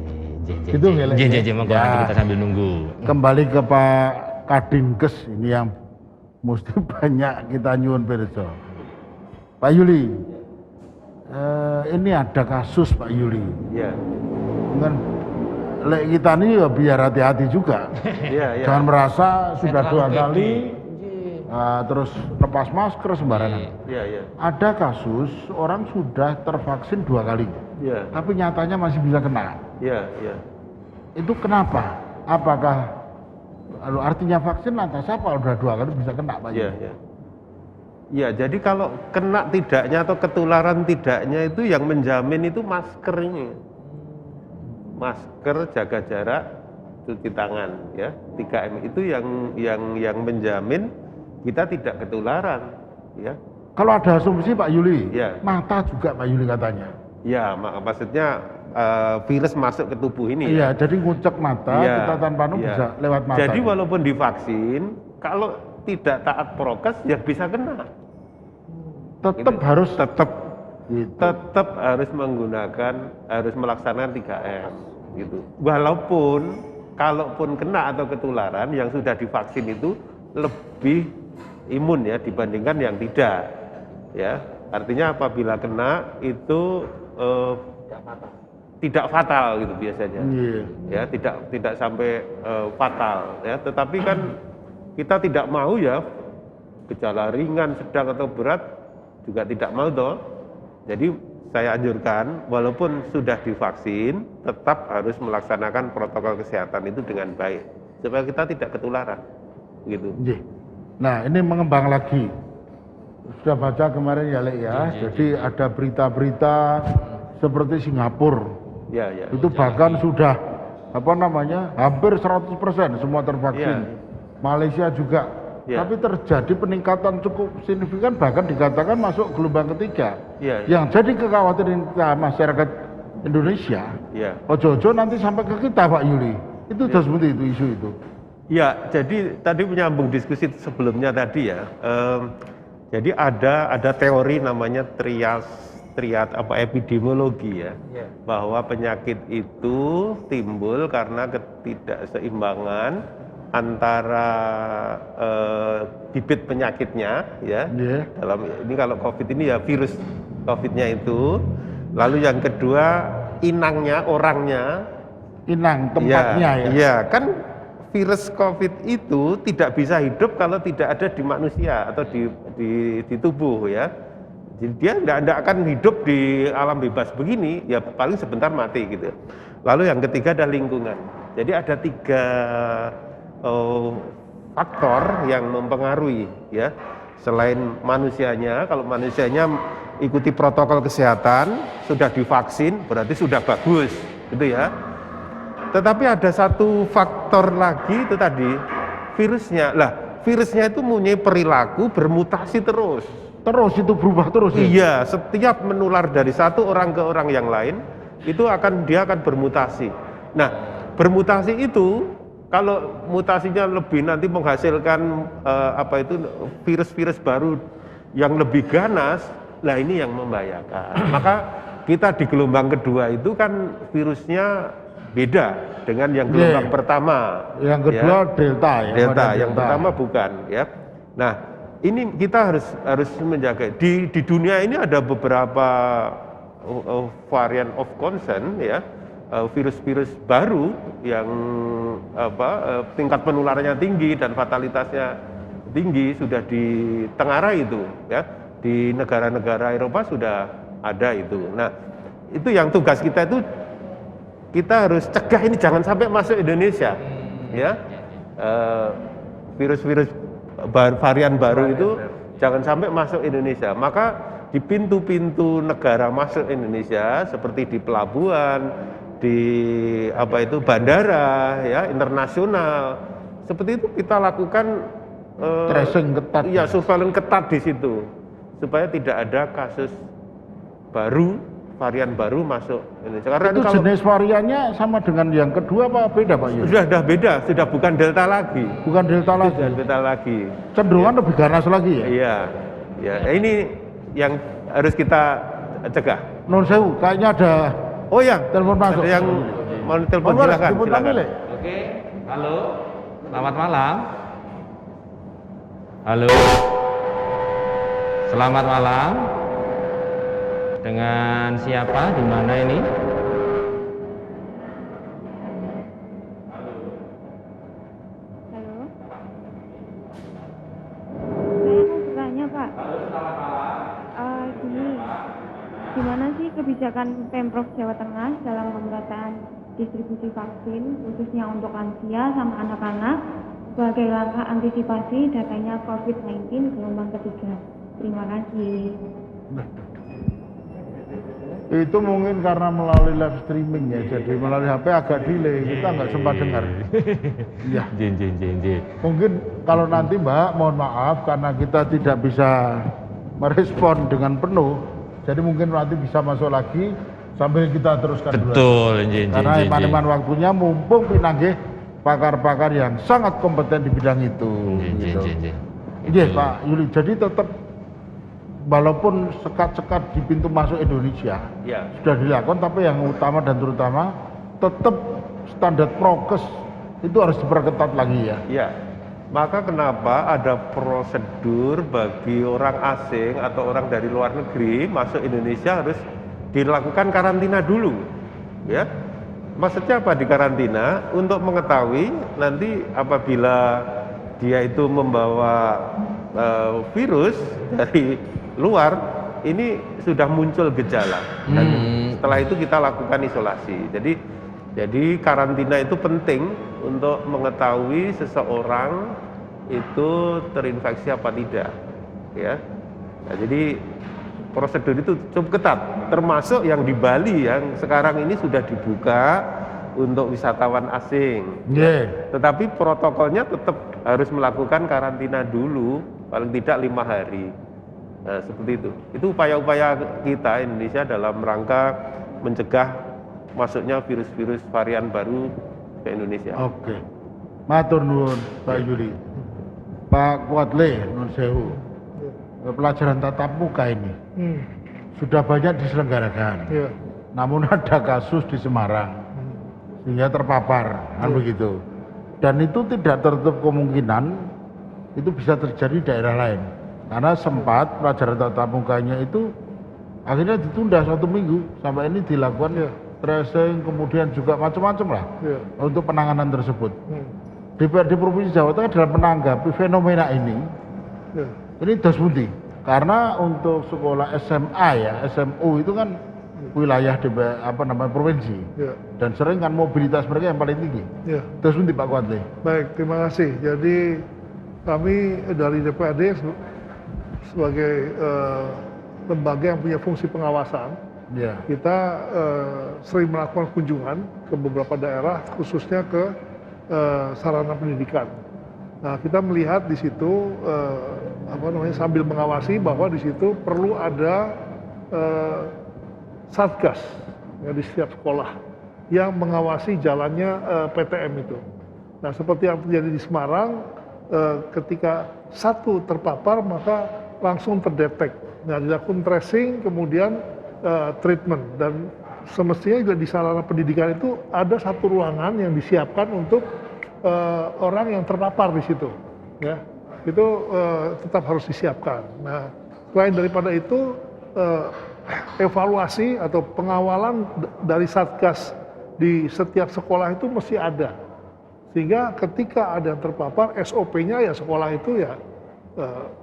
Gitu, Ngele? Monggo Ya. nanti kita sambil nunggu. Kembali ke Pak Kadinkes, ini yang mesti banyak kita nyuwun pirsa. Pak Yuli, ini ada kasus Pak Yuli. Ya, Dengan lek kita ini ya biar hati-hati juga. ya, ya. Jangan merasa sudah terlalu 2 pede. kali terus lepas masker sembarangan. Ya, ya, Ada kasus orang sudah tervaksin 2 kali, ya, tapi nyatanya masih bisa kena. ya, ya. Itu kenapa? Apakah lalu artinya vaksin lantas apa udah 2 kali bisa kena Pak? Ya, ya. Ya, jadi kalau kena tidaknya atau ketularan tidaknya itu yang menjamin itu masker ini. Masker, jaga jarak, cuci tangan, ya. 3M itu yang menjamin kita tidak ketularan, ya. Kalau ada asumsi Pak Yuli, Ya. mata juga Pak Yuli katanya. Ya, maksudnya virus masuk ke tubuh ini Iya, ya. jadi ngucek mata, Iya, kita tanpa iya. bisa lewat mata. Jadi walaupun divaksin, kalau tidak taat prokes ya bisa kena. tetap harus Tetap harus harus melaksanakan 3M gitu. Walaupun kalaupun kena atau ketularan, yang sudah divaksin itu lebih imun ya dibandingkan yang tidak. Ya, artinya apabila kena itu tidak fatal gitu biasanya. Iya. Ya, tidak sampai fatal ya, tetapi kan kita tidak mau ya gejala ringan, sedang atau berat juga tidak mau toh. Jadi saya anjurkan walaupun sudah divaksin tetap harus melaksanakan protokol kesehatan itu dengan baik supaya kita tidak ketularan gitu. Iya. Nah, ini mengembang lagi. Sudah baca kemarin ya, Lek ya. Jadi ada berita-berita seperti Singapura. Ya. Itu bahkan sudah hampir 100% semua tervaksin. Ya. Malaysia juga. Ya. Tapi terjadi peningkatan cukup signifikan, bahkan dikatakan masuk gelombang ketiga. Ya. Yang jadi kekhawatiran kita masyarakat Indonesia, Ya. ojo-ojo nanti sampai ke kita Pak Yuli. Itu sudah seperti itu isu itu. Ya, jadi tadi menyambung diskusi sebelumnya tadi ya. Jadi ada teori namanya triad epidemiologi ya, bahwa penyakit itu timbul karena ketidakseimbangan antara bibit penyakitnya ya. Dalam ini kalau COVID ini ya virus COVID-nya itu, lalu yang kedua inangnya, orangnya, tempatnya ya. Iya, kan virus COVID itu tidak bisa hidup kalau tidak ada di manusia atau di tubuh ya. Jadi dia tidak akan hidup di alam bebas begini, ya paling sebentar mati gitu. Lalu yang ketiga ada lingkungan. Jadi ada 3 faktor yang mempengaruhi ya. Selain manusianya, kalau manusianya ikuti protokol kesehatan, sudah divaksin, berarti sudah bagus, gitu ya. Tetapi ada satu faktor lagi itu tadi, virusnya. Lah, virusnya itu mempunyai perilaku bermutasi terus. Terus itu berubah terus ya? Iya, setiap menular dari satu orang ke orang yang lain, itu dia akan bermutasi. Nah, bermutasi itu kalau mutasinya lebih nanti menghasilkan virus-virus baru yang lebih ganas, lah ini yang membahayakan. Maka kita di gelombang kedua itu kan virusnya beda dengan yang gelombang pertama. Yang kedua ya. Delta ya. Delta, yang pertama bukan ya. Nah, ini kita harus menjaga. Di dunia ini ada beberapa varian of concern ya. Virus-virus baru yang tingkat penularannya tinggi dan fatalitasnya tinggi sudah ditengarai itu ya, di negara-negara Eropa sudah ada itu. Nah, itu yang tugas kita itu kita harus cegah ini jangan sampai masuk Indonesia ya. Virus-virus varian baru itu jangan sampai masuk Indonesia. Maka di pintu-pintu negara masuk Indonesia seperti di pelabuhan, di bandara ya internasional, seperti itu kita lakukan tracing ketat. Iya, surveillance ketat di situ supaya tidak ada kasus baru, varian baru masuk Indonesia. Karena itu kalau jenis variannya sama dengan yang kedua apa beda Pak Yus? Sudah beda, sudah bukan delta lagi. Bukan delta lagi. Sudah delta lagi. Cenderungan lebih ganas lagi ya? Iya, ya. Ini yang harus kita cegah. Non sewu, kayaknya ada. Oh ya, telepon masuk. Ada yang mau telepon, silakan. Oke, halo, selamat malam. Halo, selamat malam. Dengan siapa? Di mana ini? Halo. Saya mau bertanya Pak. Gimana sih kebijakan Pemprov Jawa Tengah dalam pemerataan distribusi vaksin khususnya untuk lansia sama anak-anak sebagai langkah antisipasi datangnya COVID-19 gelombang ketiga? Terima kasih. Itu mungkin karena melalui live streaming ya, jadi melalui HP agak delay, kita nggak sempat dengar. Ya. Mungkin kalau nanti Mbak, mohon maaf karena kita tidak bisa merespon dengan penuh. Jadi mungkin nanti bisa masuk lagi sambil kita teruskan dulu. Betul, Karena iman-iman waktunya mumpung pinanggih pakar-pakar yang sangat kompeten di bidang itu. Gitu. Iya Pak Yuli, jadi tetap walaupun sekat-sekat di pintu masuk Indonesia sudah dilakukan, tapi yang utama dan terutama tetap standar prokes itu harus diperketat lagi ya. Iya. Maka kenapa ada prosedur bagi orang asing atau orang dari luar negeri masuk Indonesia harus dilakukan karantina dulu, ya. Maksudnya apa di karantina? Untuk mengetahui nanti apabila dia itu membawa virus dari luar, ini sudah muncul gejala. Dan setelah itu kita lakukan isolasi. Jadi karantina itu penting untuk mengetahui seseorang itu terinfeksi apa tidak, ya. Nah, jadi prosedur itu cukup ketat, termasuk yang di Bali yang sekarang ini sudah dibuka untuk wisatawan asing. Tetapi protokolnya tetap harus melakukan karantina dulu, paling tidak 5 hari. Nah, seperti itu. Itu upaya-upaya kita Indonesia dalam rangka mencegah masuknya virus-virus varian baru ke Indonesia. Oke. Matur nuwun Pak Yuli. Pak Kuatle, Nun Sewu. Pelajaran tatap muka ini sudah banyak diselenggarakan, namun ada kasus di Semarang sehingga terpapar, kan begitu. Dan itu tidak tertutup kemungkinan itu bisa terjadi di daerah lain, karena sempat pelajaran tatap mukanya itu akhirnya ditunda 1 minggu sampai ini dilakukan tracing, kemudian juga macam-macam lah untuk penanganan tersebut. DPRD Provinsi Jawa Tengah dalam menanggapi fenomena ini. Ini Dasmundi, karena untuk sekolah SMA ya, SMU itu kan wilayah provinsi, dan sering kan mobilitas mereka yang paling tinggi. Dasmundi Pak Kuatle. Baik, terima kasih. Jadi kami dari DPRD sebagai lembaga yang punya fungsi pengawasan, kita sering melakukan kunjungan ke beberapa daerah, khususnya ke sarana pendidikan. Nah, kita melihat di situ sambil mengawasi bahwa di situ perlu ada satgas ya, di setiap sekolah yang mengawasi jalannya PTM itu. Nah, seperti yang terjadi di Semarang, ketika satu terpapar maka langsung terdetek. Nah, dilakukan tracing, kemudian treatment, dan semestinya juga di sarana pendidikan itu ada satu ruangan yang disiapkan untuk orang yang terpapar di situ, ya, itu tetap harus disiapkan. Nah, selain daripada itu, evaluasi atau pengawalan dari satgas di setiap sekolah itu mesti ada, sehingga ketika ada yang terpapar, SOP-nya ya sekolah itu ya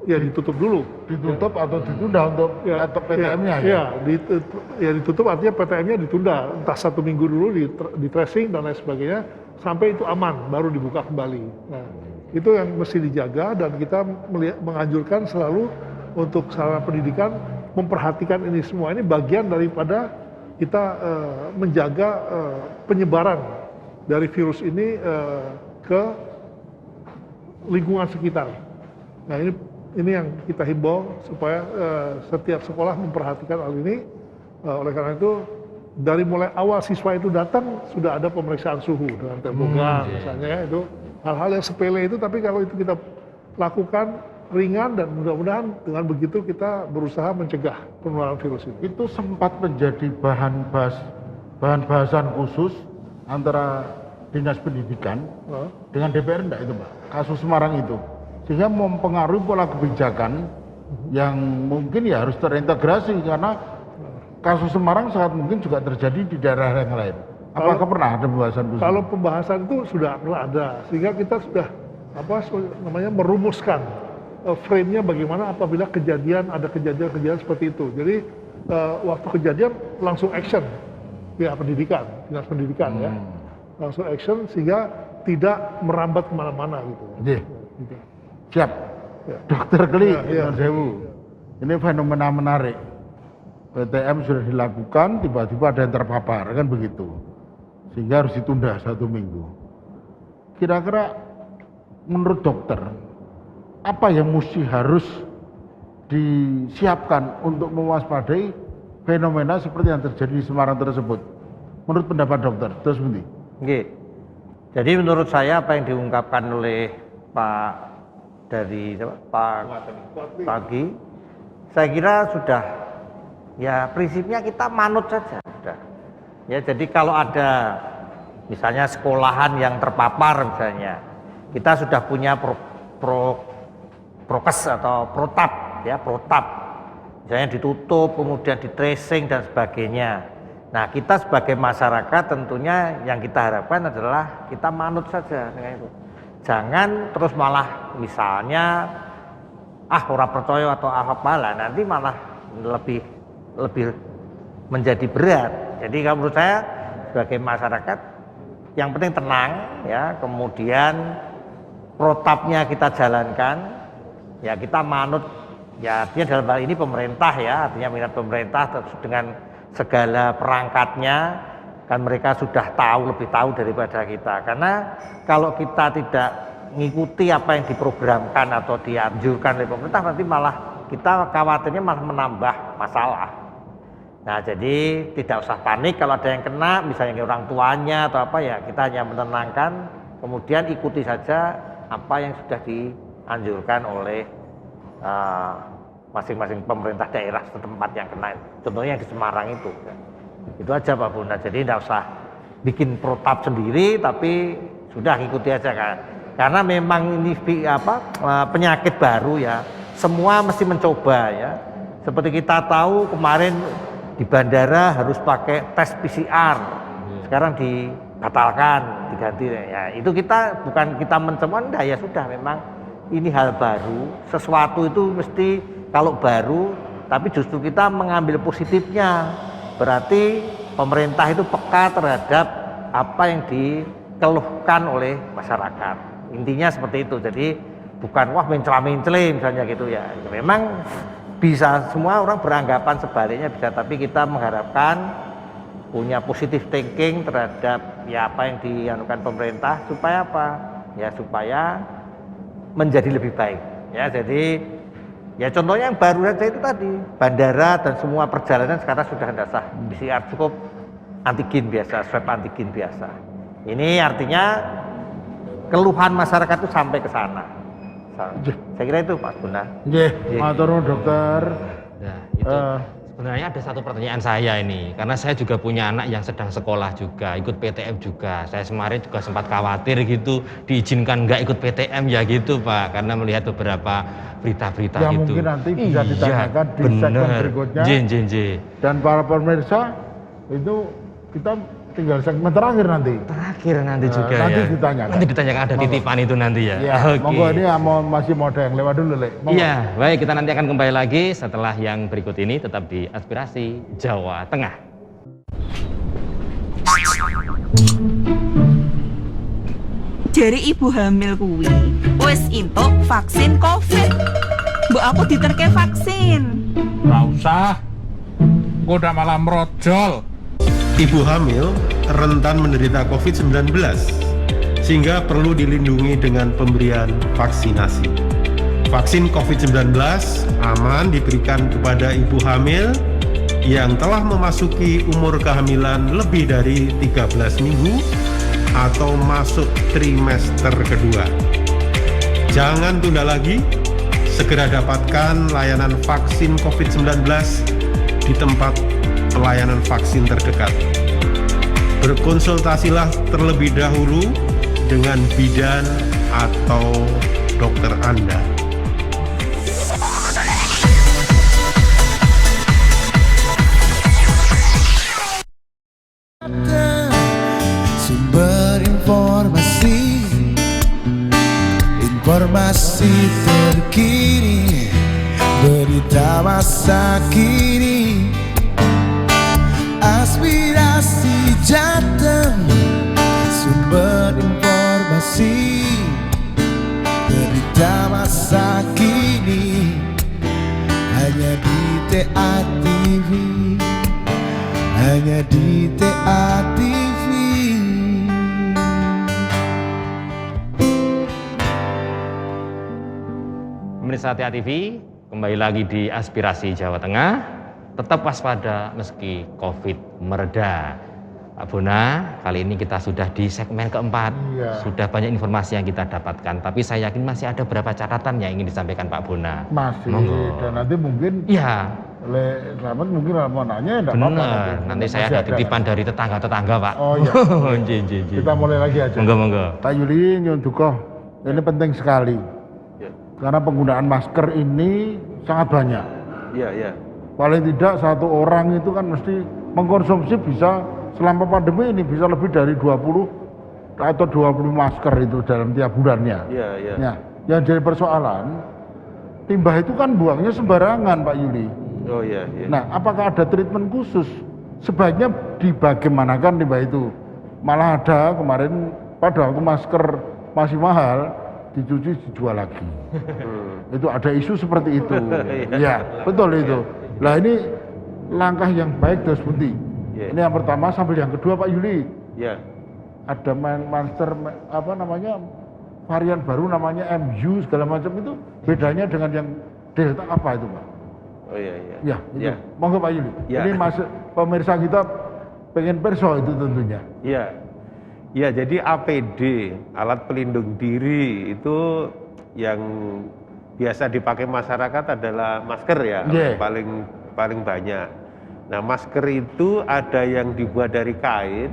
ditutup dulu, atau ditunda untuk PTM-nya. Ya ditutup artinya PTM-nya ditunda, entah 1 minggu dulu di tracing dan lain sebagainya sampai itu aman baru dibuka kembali. Nah, itu yang mesti dijaga, dan kita menganjurkan selalu untuk sarana pendidikan memperhatikan ini semua. Ini bagian daripada kita menjaga penyebaran dari virus ini ke lingkungan sekitar. Nah, ini yang kita himbau supaya setiap sekolah memperhatikan hal ini. Oleh karena itu, dari mulai awal siswa itu datang sudah ada pemeriksaan suhu dengan termogan misalnya, ya, itu hal-hal yang sepele itu, tapi kalau itu kita lakukan ringan, dan mudah-mudahan dengan begitu kita berusaha mencegah penularan virus itu. Itu sempat menjadi bahan bahasan khusus antara Dinas Pendidikan dengan DPR enggak itu Pak? Kasus Semarang itu, sehingga mempengaruhi pola kebijakan yang mungkin ya harus terintegrasi, karena kasus Semarang sangat mungkin juga terjadi di daerah yang lain. Apakah pernah ada pembahasan khusus? Kalau pembahasan itu sudah ada, sehingga kita sudah merumuskan frame-nya bagaimana apabila ada kejadian seperti itu. Jadi waktu kejadian langsung action pihak pendidikan, dinas pendidikan ya, langsung action sehingga tidak merambat kemana-mana gitu. Gitu. Siap, Dokter Kli, Sewu. Ini fenomena menarik. PTM sudah dilakukan, tiba-tiba ada yang terpapar, kan begitu. Sehingga harus ditunda 1 minggu. Kira-kira menurut dokter, apa yang mesti harus disiapkan untuk mewaspadai fenomena seperti yang terjadi di Semarang tersebut. Menurut pendapat dokter, terus Bunti. Oke. Jadi menurut saya apa yang diungkapkan oleh Pak Pagi, saya kira sudah, ya prinsipnya kita manut saja. Sudah. Ya jadi kalau ada misalnya sekolahan yang terpapar misalnya, kita sudah punya prokes atau protap, ya protap, misalnya ditutup, kemudian di tracing dan sebagainya. Nah kita sebagai masyarakat tentunya yang kita harapkan adalah kita manut saja dengan itu. Jangan terus malah misalnya orang percaya atau apalah, nanti malah lebih menjadi berat. Jadi kalau menurut saya sebagai masyarakat yang penting tenang, ya kemudian protapnya kita jalankan, ya kita manut, ya artinya dalam hal ini pemerintah, ya artinya minat pemerintah dengan segala perangkatnya, kan mereka sudah lebih tahu daripada kita. Karena kalau kita tidak mengikuti apa yang diprogramkan atau dianjurkan oleh pemerintah, nanti malah kita khawatirnya malah menambah masalah. Nah jadi tidak usah panik kalau ada yang kena, misalnya orang tuanya atau apa, ya kita hanya menenangkan, kemudian ikuti saja apa yang sudah dianjurkan oleh masing-masing pemerintah daerah setempat yang kena. Contohnya yang di Semarang itu aja Pak Bunda. Jadi tidak usah bikin protap sendiri, tapi sudah ikuti aja kan. Karena memang ini penyakit baru, ya semua mesti mencoba, ya seperti kita tahu kemarin di bandara harus pakai tes PCR, sekarang dibatalkan, diganti, ya itu kita bukan kita mencoba, ya sudah, memang ini hal baru, sesuatu itu mesti kalau baru, tapi justru kita mengambil positifnya, berarti pemerintah itu peka terhadap apa yang dikeluhkan oleh masyarakat. Intinya seperti itu. Jadi bukan wah mencela-mencela misalnya gitu, ya. Memang bisa semua orang beranggapan sebaliknya bisa, tapi kita mengharapkan punya positive thinking terhadap ya apa yang dianukan pemerintah supaya apa? Ya supaya menjadi lebih baik. Ya jadi ya contohnya yang baru saja itu tadi, bandara dan semua perjalanan sekarang sudah tidak sah PCR, cukup antigen biasa, swab antigen biasa. Ini artinya keluhan masyarakat itu sampai ke sana. Saya kira itu Pak Bunda. Nggih, matur nuwun dokter. Nah, itu sebenarnya ada satu pertanyaan saya ini, karena saya juga punya anak yang sedang sekolah juga, ikut PTM juga. Saya kemarin juga sempat khawatir gitu, diizinkan nggak ikut PTM ya gitu Pak, karena melihat beberapa berita-berita yang gitu. Mungkin nanti bisa ditanyakan di segmen berikutnya. Dan para pemirsa itu kita tinggal segmen terakhir nanti. Terakhir nanti juga nanti ya. Ditanyakan. Nanti ditanyakan ada titipan itu nanti ya. Iya. Oke. Monggo ini masih mau ada yang lewat dulu, Lek. Iya, baik, kita nanti akan kembali lagi setelah yang berikut ini, tetap di Aspirasi Jawa Tengah. Dari ibu hamil kuwi wis entuk vaksin COVID. Mbok aku diterke vaksin. Nggak usah, gua udah malah merojol. Ibu hamil rentan menderita COVID-19, sehingga perlu dilindungi dengan pemberian vaksinasi. Vaksin COVID-19 aman diberikan kepada ibu hamil yang telah memasuki umur kehamilan lebih dari 13 minggu atau masuk trimester kedua. Jangan tunda lagi, segera dapatkan layanan vaksin COVID-19 di tempat pelayanan vaksin terdekat. Berkonsultasilah terlebih dahulu dengan bidan atau dokter Anda. Sumber informasi terkini, berita masa kini, aspirasi Jateng. Sumber informasi, berita masa kini, hanya di TA TV, hanya di TA TV. Pemirsa TA TV, kembali lagi di Aspirasi Jawa Tengah. tetap waspada meski COVID mereda. Pak Bona, kali ini kita sudah di segmen keempat, sudah banyak informasi yang kita dapatkan, tapi saya yakin masih ada beberapa catatan yang ingin disampaikan Pak Bona. Masih, Monggo. dan nanti mungkin Selamat mungkin mau nanya, enggak apa-apa. Nanti saya ada titipan dari tetangga-tetangga, Pak. Oh iya. Kita mulai lagi aja. Monggo. Pak Yuli, nyun dukoh, ini penting sekali. Karena penggunaan masker ini sangat banyak. Iya. Paling tidak satu orang itu kan mesti mengkonsumsi bisa selama pandemi ini bisa lebih dari 20 atau 20 masker itu dalam tiap bulannya. Iya. Nah, yang jadi persoalan, limbah itu kan buangnya sembarangan, Pak Yuli. Oh iya. Nah, apakah ada treatment khusus? Sebaiknya dibagaimanakan limbah itu? Malah ada kemarin pada waktu masker masih mahal, dicuci dijual lagi. Itu ada isu seperti itu. Iya, betul itu. Nah, ini langkah yang baik terus Bunti. Ini yang pertama, sambil yang kedua Pak Yuli. Iya. Ada monster varian baru namanya MU segala macam, itu bedanya dengan yang Delta apa itu, Pak? Oh iya. Ya, itu. Monggo Pak Yuli. Ya. Ini pemirsa kita pengen perso itu tentunya. Iya. Ya, jadi APD, alat pelindung diri, itu yang biasa dipakai masyarakat adalah masker ya, paling banyak. Nah, masker itu ada yang dibuat dari kain,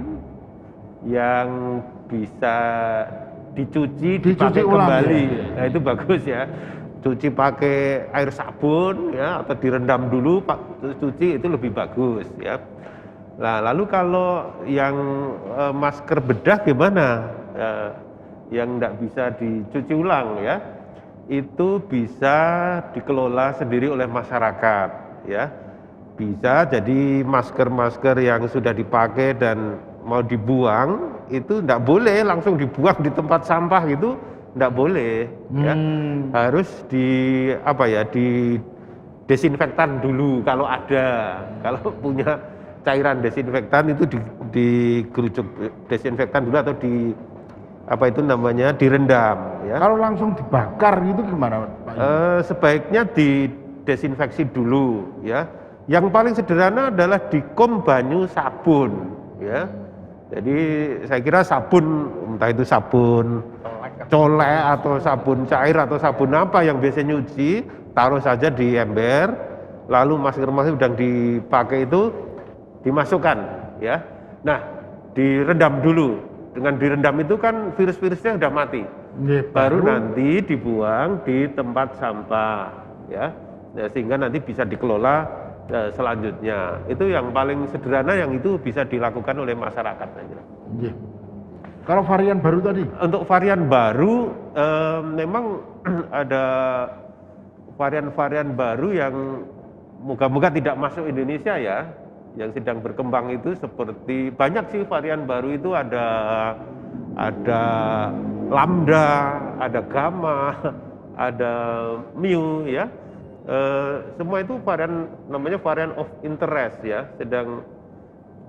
yang bisa dicuci dipakai kembali. Nah, itu bagus ya. Cuci pakai air sabun ya, atau direndam dulu, terus cuci, itu lebih bagus ya. Nah, lalu kalau yang masker bedah gimana? Yang tidak bisa dicuci ulang ya, itu bisa dikelola sendiri oleh masyarakat ya. Bisa jadi masker-masker yang sudah dipakai dan mau dibuang itu tidak boleh langsung dibuang di tempat sampah gitu, tidak boleh ya. Harus di desinfektan dulu kalau ada. Kalau punya cairan desinfektan itu dikerucuk desinfektan dulu atau direndam ya. Kalau langsung dibakar itu gimana, Pak? Sebaiknya didesinfeksi dulu ya. Yang paling sederhana adalah dikom banyu sabun ya. Jadi saya kira sabun, entah itu sabun colek atau sabun cair atau sabun apa yang biasa nyuci, taruh saja di ember, lalu masker-masker yang dipakai itu dimasukkan ya. Nah, direndam dulu. Dengan direndam itu kan virus-virusnya sudah mati. Baru nanti dibuang di tempat sampah ya. Nah, sehingga nanti bisa dikelola selanjutnya. Itu yang paling sederhana, yang itu bisa dilakukan oleh masyarakat. Kalau varian baru tadi? Untuk varian baru memang ada varian-varian baru yang moga-moga tidak masuk Indonesia ya, yang sedang berkembang itu seperti banyak sih varian baru itu, ada lambda, ada gamma, ada mu ya. Semua itu namanya varian of interest ya, sedang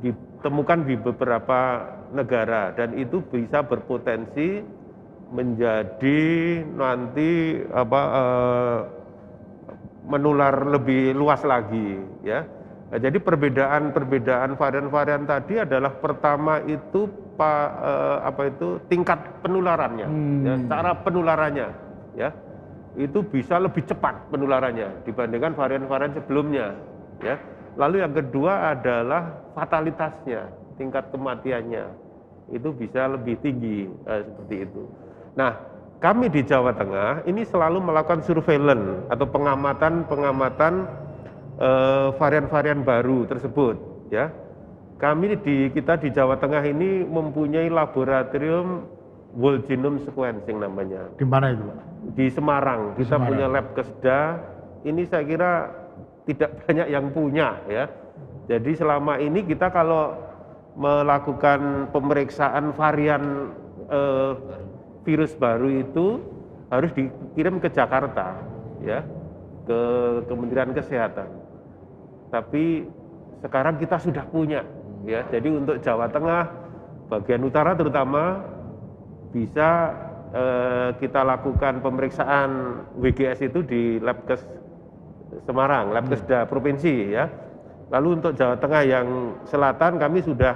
ditemukan di beberapa negara dan itu bisa berpotensi menjadi nanti menular lebih luas lagi ya. Nah, jadi perbedaan varian-varian tadi adalah pertama itu tingkat penularannya, ya, cara penularannya ya. Itu bisa lebih cepat penularannya dibandingkan varian-varian sebelumnya ya. Lalu yang kedua adalah fatalitasnya, tingkat kematiannya itu bisa lebih tinggi seperti itu. Nah, kami di Jawa Tengah ini selalu melakukan surveillance atau pengamatan varian-varian baru tersebut ya. Kita di Jawa Tengah ini mempunyai laboratorium whole genome sequencing namanya. Di mana itu, Pak? Di Semarang. Kita punya lab Kesda. Ini saya kira tidak banyak yang punya ya. Jadi selama ini kita kalau melakukan pemeriksaan varian virus baru itu harus dikirim ke Jakarta ya, ke Kementerian Kesehatan. Tapi sekarang kita sudah punya ya. Jadi untuk Jawa Tengah bagian utara terutama bisa kita lakukan pemeriksaan WGS itu di Labkes Semarang, Labkesda provinsi ya. Lalu untuk Jawa Tengah yang selatan kami sudah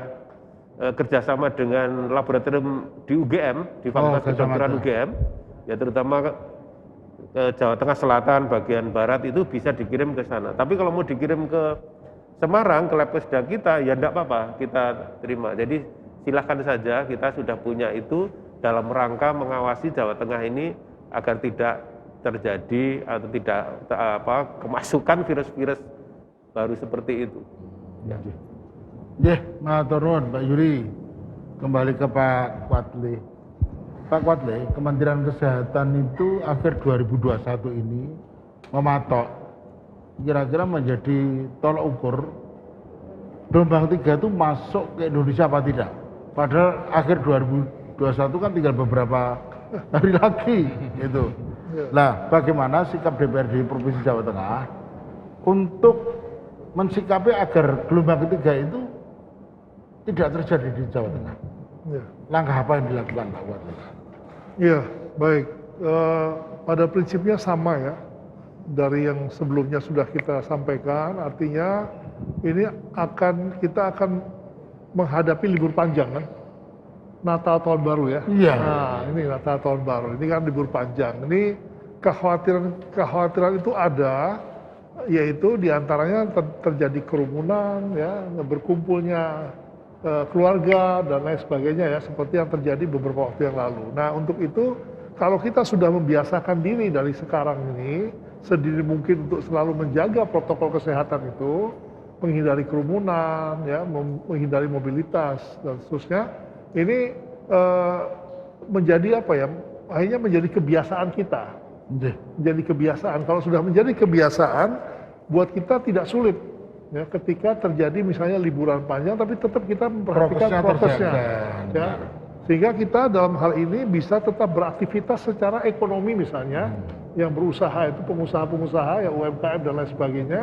kerjasama dengan laboratorium di UGM, di Fakultas Kedokteran UGM, ya terutama Jawa Tengah Selatan, bagian barat itu bisa dikirim ke sana. Tapi kalau mau dikirim ke Semarang, ke lab keseda kita, ya enggak apa-apa, kita terima. Jadi silahkan saja, kita sudah punya itu dalam rangka mengawasi Jawa Tengah ini agar tidak terjadi atau tidak kemasukan virus-virus baru seperti itu. Ya. Matur nuwun Pak Yuri. Kembali ke Pak Kuatli. Pak Kuatli, Kementerian Kesehatan itu akhir 2021 ini mematok kira-kira menjadi tolok ukur gelombang 3 itu masuk ke Indonesia apa tidak. Padahal akhir 2021 kan tinggal beberapa hari lagi gitu. Nah, bagaimana sikap DPRD Provinsi Jawa Tengah untuk mensikapi agar gelombang ketiga itu tidak terjadi di Jawa Tengah? Ya. Langkah apa yang dilakukan Pak Kuatli? Iya, baik. Pada prinsipnya sama ya. Dari yang sebelumnya sudah kita sampaikan, artinya ini kita akan menghadapi libur panjang kan. Natal tahun baru ya. Iya. Nah, ini Natal tahun baru. Ini kan libur panjang. Ini kekhawatiran itu ada, yaitu diantaranya terjadi kerumunan, ya, berkumpulnya keluarga dan lain sebagainya ya, seperti yang terjadi beberapa waktu yang lalu. Nah, untuk itu kalau kita sudah membiasakan diri dari sekarang ini sedini mungkin untuk selalu menjaga protokol kesehatan itu, menghindari kerumunan, ya, menghindari mobilitas dan seterusnya, ini menjadi apa ya? Akhirnya menjadi kebiasaan kita. Menjadi kebiasaan. Kalau sudah menjadi kebiasaan, buat kita tidak sulit. Ya, ketika terjadi misalnya liburan panjang, tapi tetap kita memperhatikan prokesnya, ya, sehingga kita dalam hal ini bisa tetap beraktivitas secara ekonomi misalnya, yang berusaha itu pengusaha-pengusaha, ya UMKM dan lain sebagainya,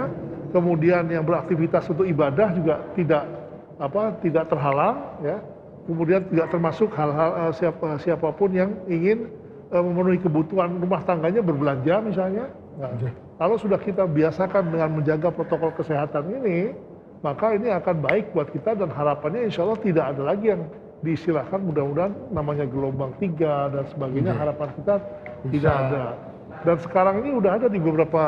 kemudian yang beraktivitas untuk ibadah juga tidak terhalang, ya, kemudian tidak termasuk hal-hal siapapun yang ingin memenuhi kebutuhan rumah tangganya berbelanja misalnya. Nah, kalau sudah kita biasakan dengan menjaga protokol kesehatan ini, maka ini akan baik buat kita dan harapannya insya Allah tidak ada lagi yang diistilahkan mudah-mudahan namanya gelombang 3 dan sebagainya, harapan kita tidak ada. Dan sekarang ini udah ada di beberapa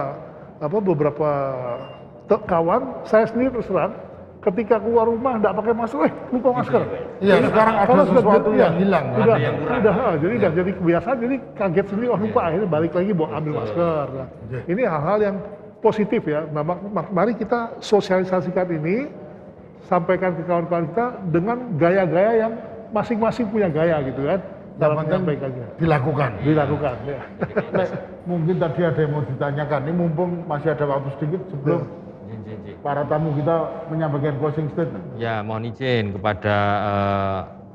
kawan, saya sendiri terus terang, ketika keluar rumah tidak pakai masker, lupa masker. Iya, sekarang ada sesuatu yang hilang. Jadi jadi kebiasaan, jadi kaget sendiri, lupa, akhirnya balik lagi ambil masker. Nah, ini hal-hal yang positif ya. Nah, mari kita sosialisasikan ini, sampaikan ke kawan-kawan kita dengan gaya-gaya yang masing-masing punya gaya gitu kan. Dalam menyampaikannya. Dilakukan. Ya. Mungkin tadi ada yang mau ditanyakan, ini mumpung masih ada waktu sedikit sebelum para tamu kita menyampaikan closing statement. Ya, mohon izin kepada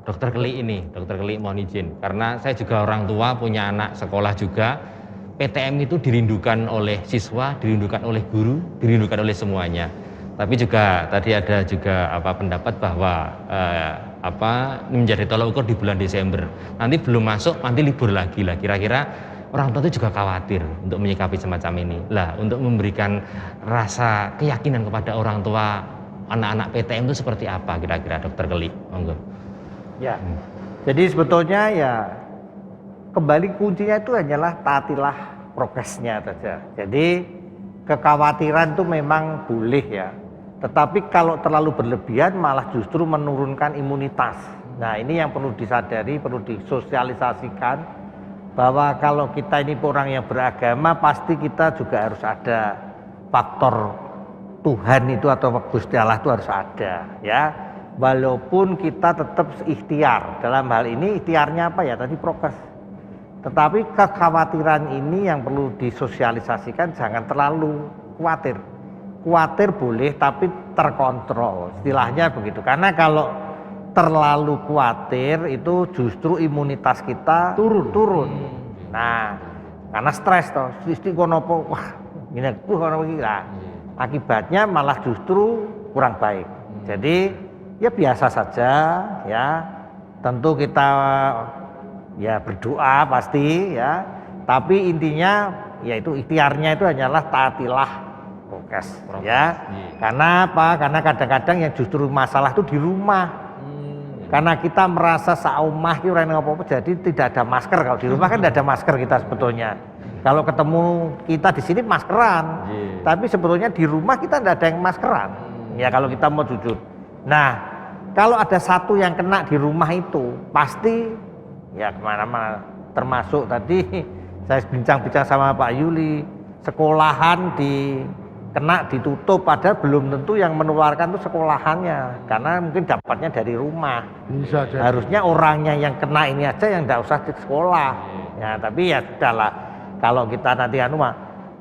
Dokter Keli ini, Dokter Keli mohon izin. Karena saya juga orang tua, punya anak sekolah juga. PTM itu dirindukan oleh siswa, dirindukan oleh guru, dirindukan oleh semuanya. Tapi juga tadi ada juga pendapat bahwa menjadi tolak ukur di bulan Desember. Nanti belum masuk, nanti libur lagi lah. Kira-kira orang tua itu juga khawatir untuk menyikapi semacam ini. Lah, untuk memberikan rasa keyakinan kepada orang tua anak-anak PTM itu seperti apa kira-kira Dokter Keli? Monggo. Ya. Jadi sebetulnya ya kembali kuncinya itu hanyalah taatilah prokesnya saja. Jadi kekhawatiran itu memang boleh ya. Tetapi kalau terlalu berlebihan malah justru menurunkan imunitas. Nah, ini yang perlu disadari, perlu disosialisasikan bahwa kalau kita ini orang yang beragama pasti kita juga harus ada faktor Tuhan itu atau Gusti Allah itu harus ada ya. Walaupun kita tetap ikhtiar, dalam hal ini ikhtiarnya apa ya tadi prokes. Tetapi kekhawatiran ini yang perlu disosialisasikan, jangan terlalu khawatir. Khawatir boleh tapi terkontrol, istilahnya begitu. Karena kalau terlalu khawatir itu justru imunitas kita turun. Nah, karena stres toh, istiqonopo, wah, ini akibatnya malah justru kurang baik. Jadi ya biasa saja ya. Tentu kita ya berdoa pasti ya. Tapi intinya yaitu ikhtiarnya itu hanyalah taatilah prokes ya. Karena apa? Karena kadang-kadang yang justru masalah itu di rumah. Karena kita merasa saumah itu orang apa-apa, jadi tidak ada masker. Kalau di rumah kan tidak ada masker kita sebetulnya. Kalau ketemu kita di sini maskeran, tapi sebetulnya di rumah kita tidak ada yang maskeran. Ya kalau kita mau jujur. Nah, kalau ada satu yang kena di rumah itu, pasti ya kemana-mana. Termasuk tadi saya bincang-bincang sama Pak Yuli, sekolahan kena ditutup, padahal belum tentu yang menularkan itu sekolahannya, karena mungkin dapatnya dari rumah. Bisa jadi. Harusnya orangnya yang kena ini aja yang tidak usah di sekolah. Ya, tapi ya sudahlah. Kalau kita nanti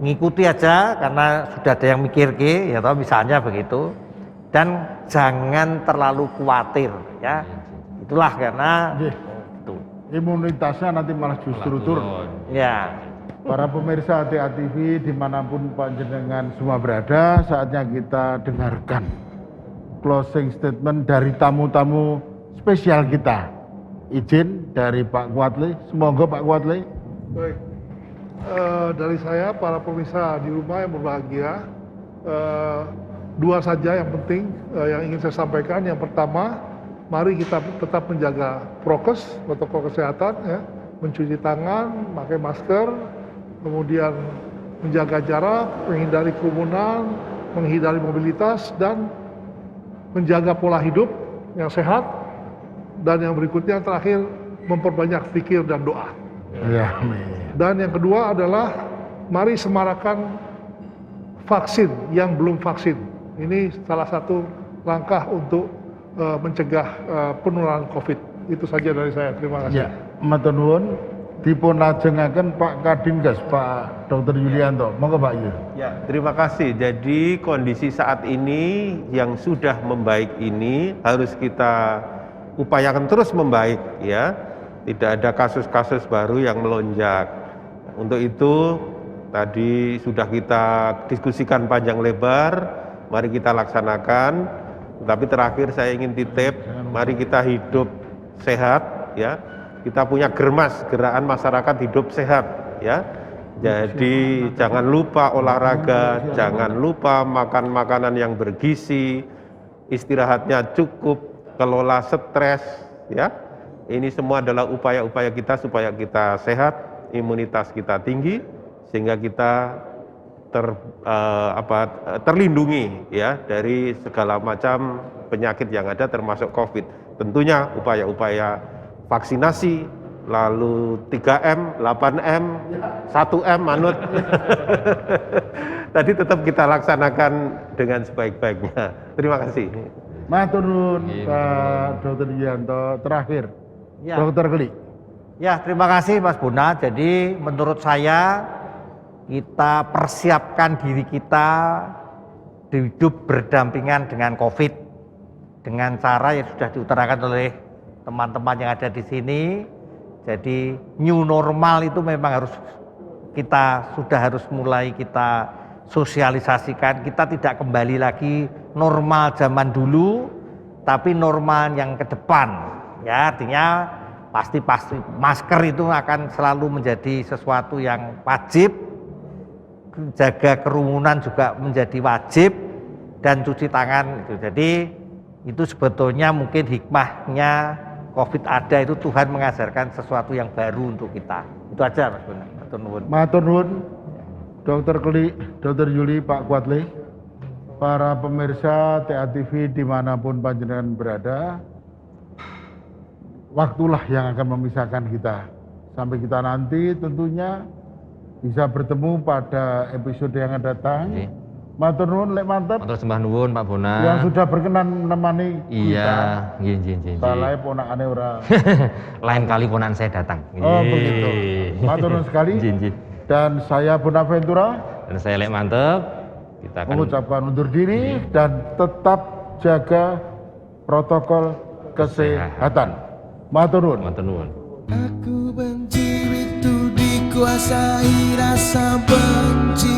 ngikuti aja, karena sudah ada yang mikir ya toh misalnya begitu. Dan jangan terlalu khawatir, ya. Itulah karena itu. Imunitasnya nanti malah justru turun. Ya. Para pemirsa TA TV dimanapun panjenengan semua berada, saatnya kita dengarkan closing statement dari tamu-tamu spesial kita. Izin dari Pak Kuatli, semoga Pak Kuatli. Baik, dari saya para pemirsa di rumah yang berbahagia, dua saja yang penting yang ingin saya sampaikan. Yang pertama, mari kita tetap menjaga prokes, protokol kesehatan, ya, mencuci tangan, pakai masker, kemudian menjaga jarak, menghindari kerumunan, menghindari mobilitas, dan menjaga pola hidup yang sehat. Dan yang berikutnya terakhir, memperbanyak zikir dan doa. Ya, dan yang kedua adalah mari semarakan vaksin yang belum vaksin. Ini salah satu langkah untuk mencegah penularan COVID. Itu saja dari saya. Terima kasih. Ya, matur nuwun. Dipun lajengaken Pak Kadinkas, Pak Dr. Yulianto. Monggo Pak Yul. Ya, terima kasih. Jadi kondisi saat ini yang sudah membaik ini harus kita upayakan terus membaik, ya. Tidak ada kasus-kasus baru yang melonjak. Untuk itu tadi sudah kita diskusikan panjang lebar, mari kita laksanakan. Tapi terakhir saya ingin titip, mari kita hidup sehat, ya. Kita punya Germas, Gerakan Masyarakat Hidup Sehat, ya. Jadi jangan lupa olahraga, jangan lupa makan makanan yang bergizi, istirahatnya cukup, kelola stres, ya. Ini semua adalah upaya-upaya kita supaya kita sehat, imunitas kita tinggi, sehingga kita terlindungi, ya, dari segala macam penyakit yang ada termasuk COVID. Tentunya upaya-upaya vaksinasi, lalu 3M, 8M, 1M manut. Tadi tetap kita laksanakan dengan sebaik-baiknya. Terima kasih. Matur nuwun Pak Dr. Yulianto. Terakhir, Ya. Dr. Kli. Ya, terima kasih Mas Buna. Jadi menurut saya kita persiapkan diri kita hidup berdampingan dengan COVID dengan cara yang sudah diutarakan oleh teman-teman yang ada di sini. Jadi new normal itu memang harus mulai kita sosialisasikan. Kita tidak kembali lagi normal zaman dulu, tapi normal yang ke depan. Ya, artinya pasti masker itu akan selalu menjadi sesuatu yang wajib. Jaga kerumunan juga menjadi wajib, dan cuci tangan itu. Jadi itu sebetulnya mungkin hikmahnya COVID ada itu, Tuhan mengajarkan sesuatu yang baru untuk kita. Itu aja Mas Buna. Matur nuwun. Matur nuwun. Dr. Kli, Dr. Yuli, Pak Kuatli, para pemirsa TA TV dimanapun panjenengan berada, waktulah yang akan memisahkan kita. Sampai kita nanti tentunya bisa bertemu pada episode yang akan datang. Matur nuwun lek mantep. Matur sembah nuwun Pak Bona. Yang sudah berkenan menemani Iya, kita. Salahnya ponakane ora. Lain kali ponan saya datang. Oh begitu. Matur nuwun sekali. Dan saya Bonaventura. Dan saya Lek Mantep. Kita akan mengucapkan undur diri dan tetap jaga protokol kesehatan. Matur nuwun. Matur nuwun. Aku benci itu dikuasai rasa benci.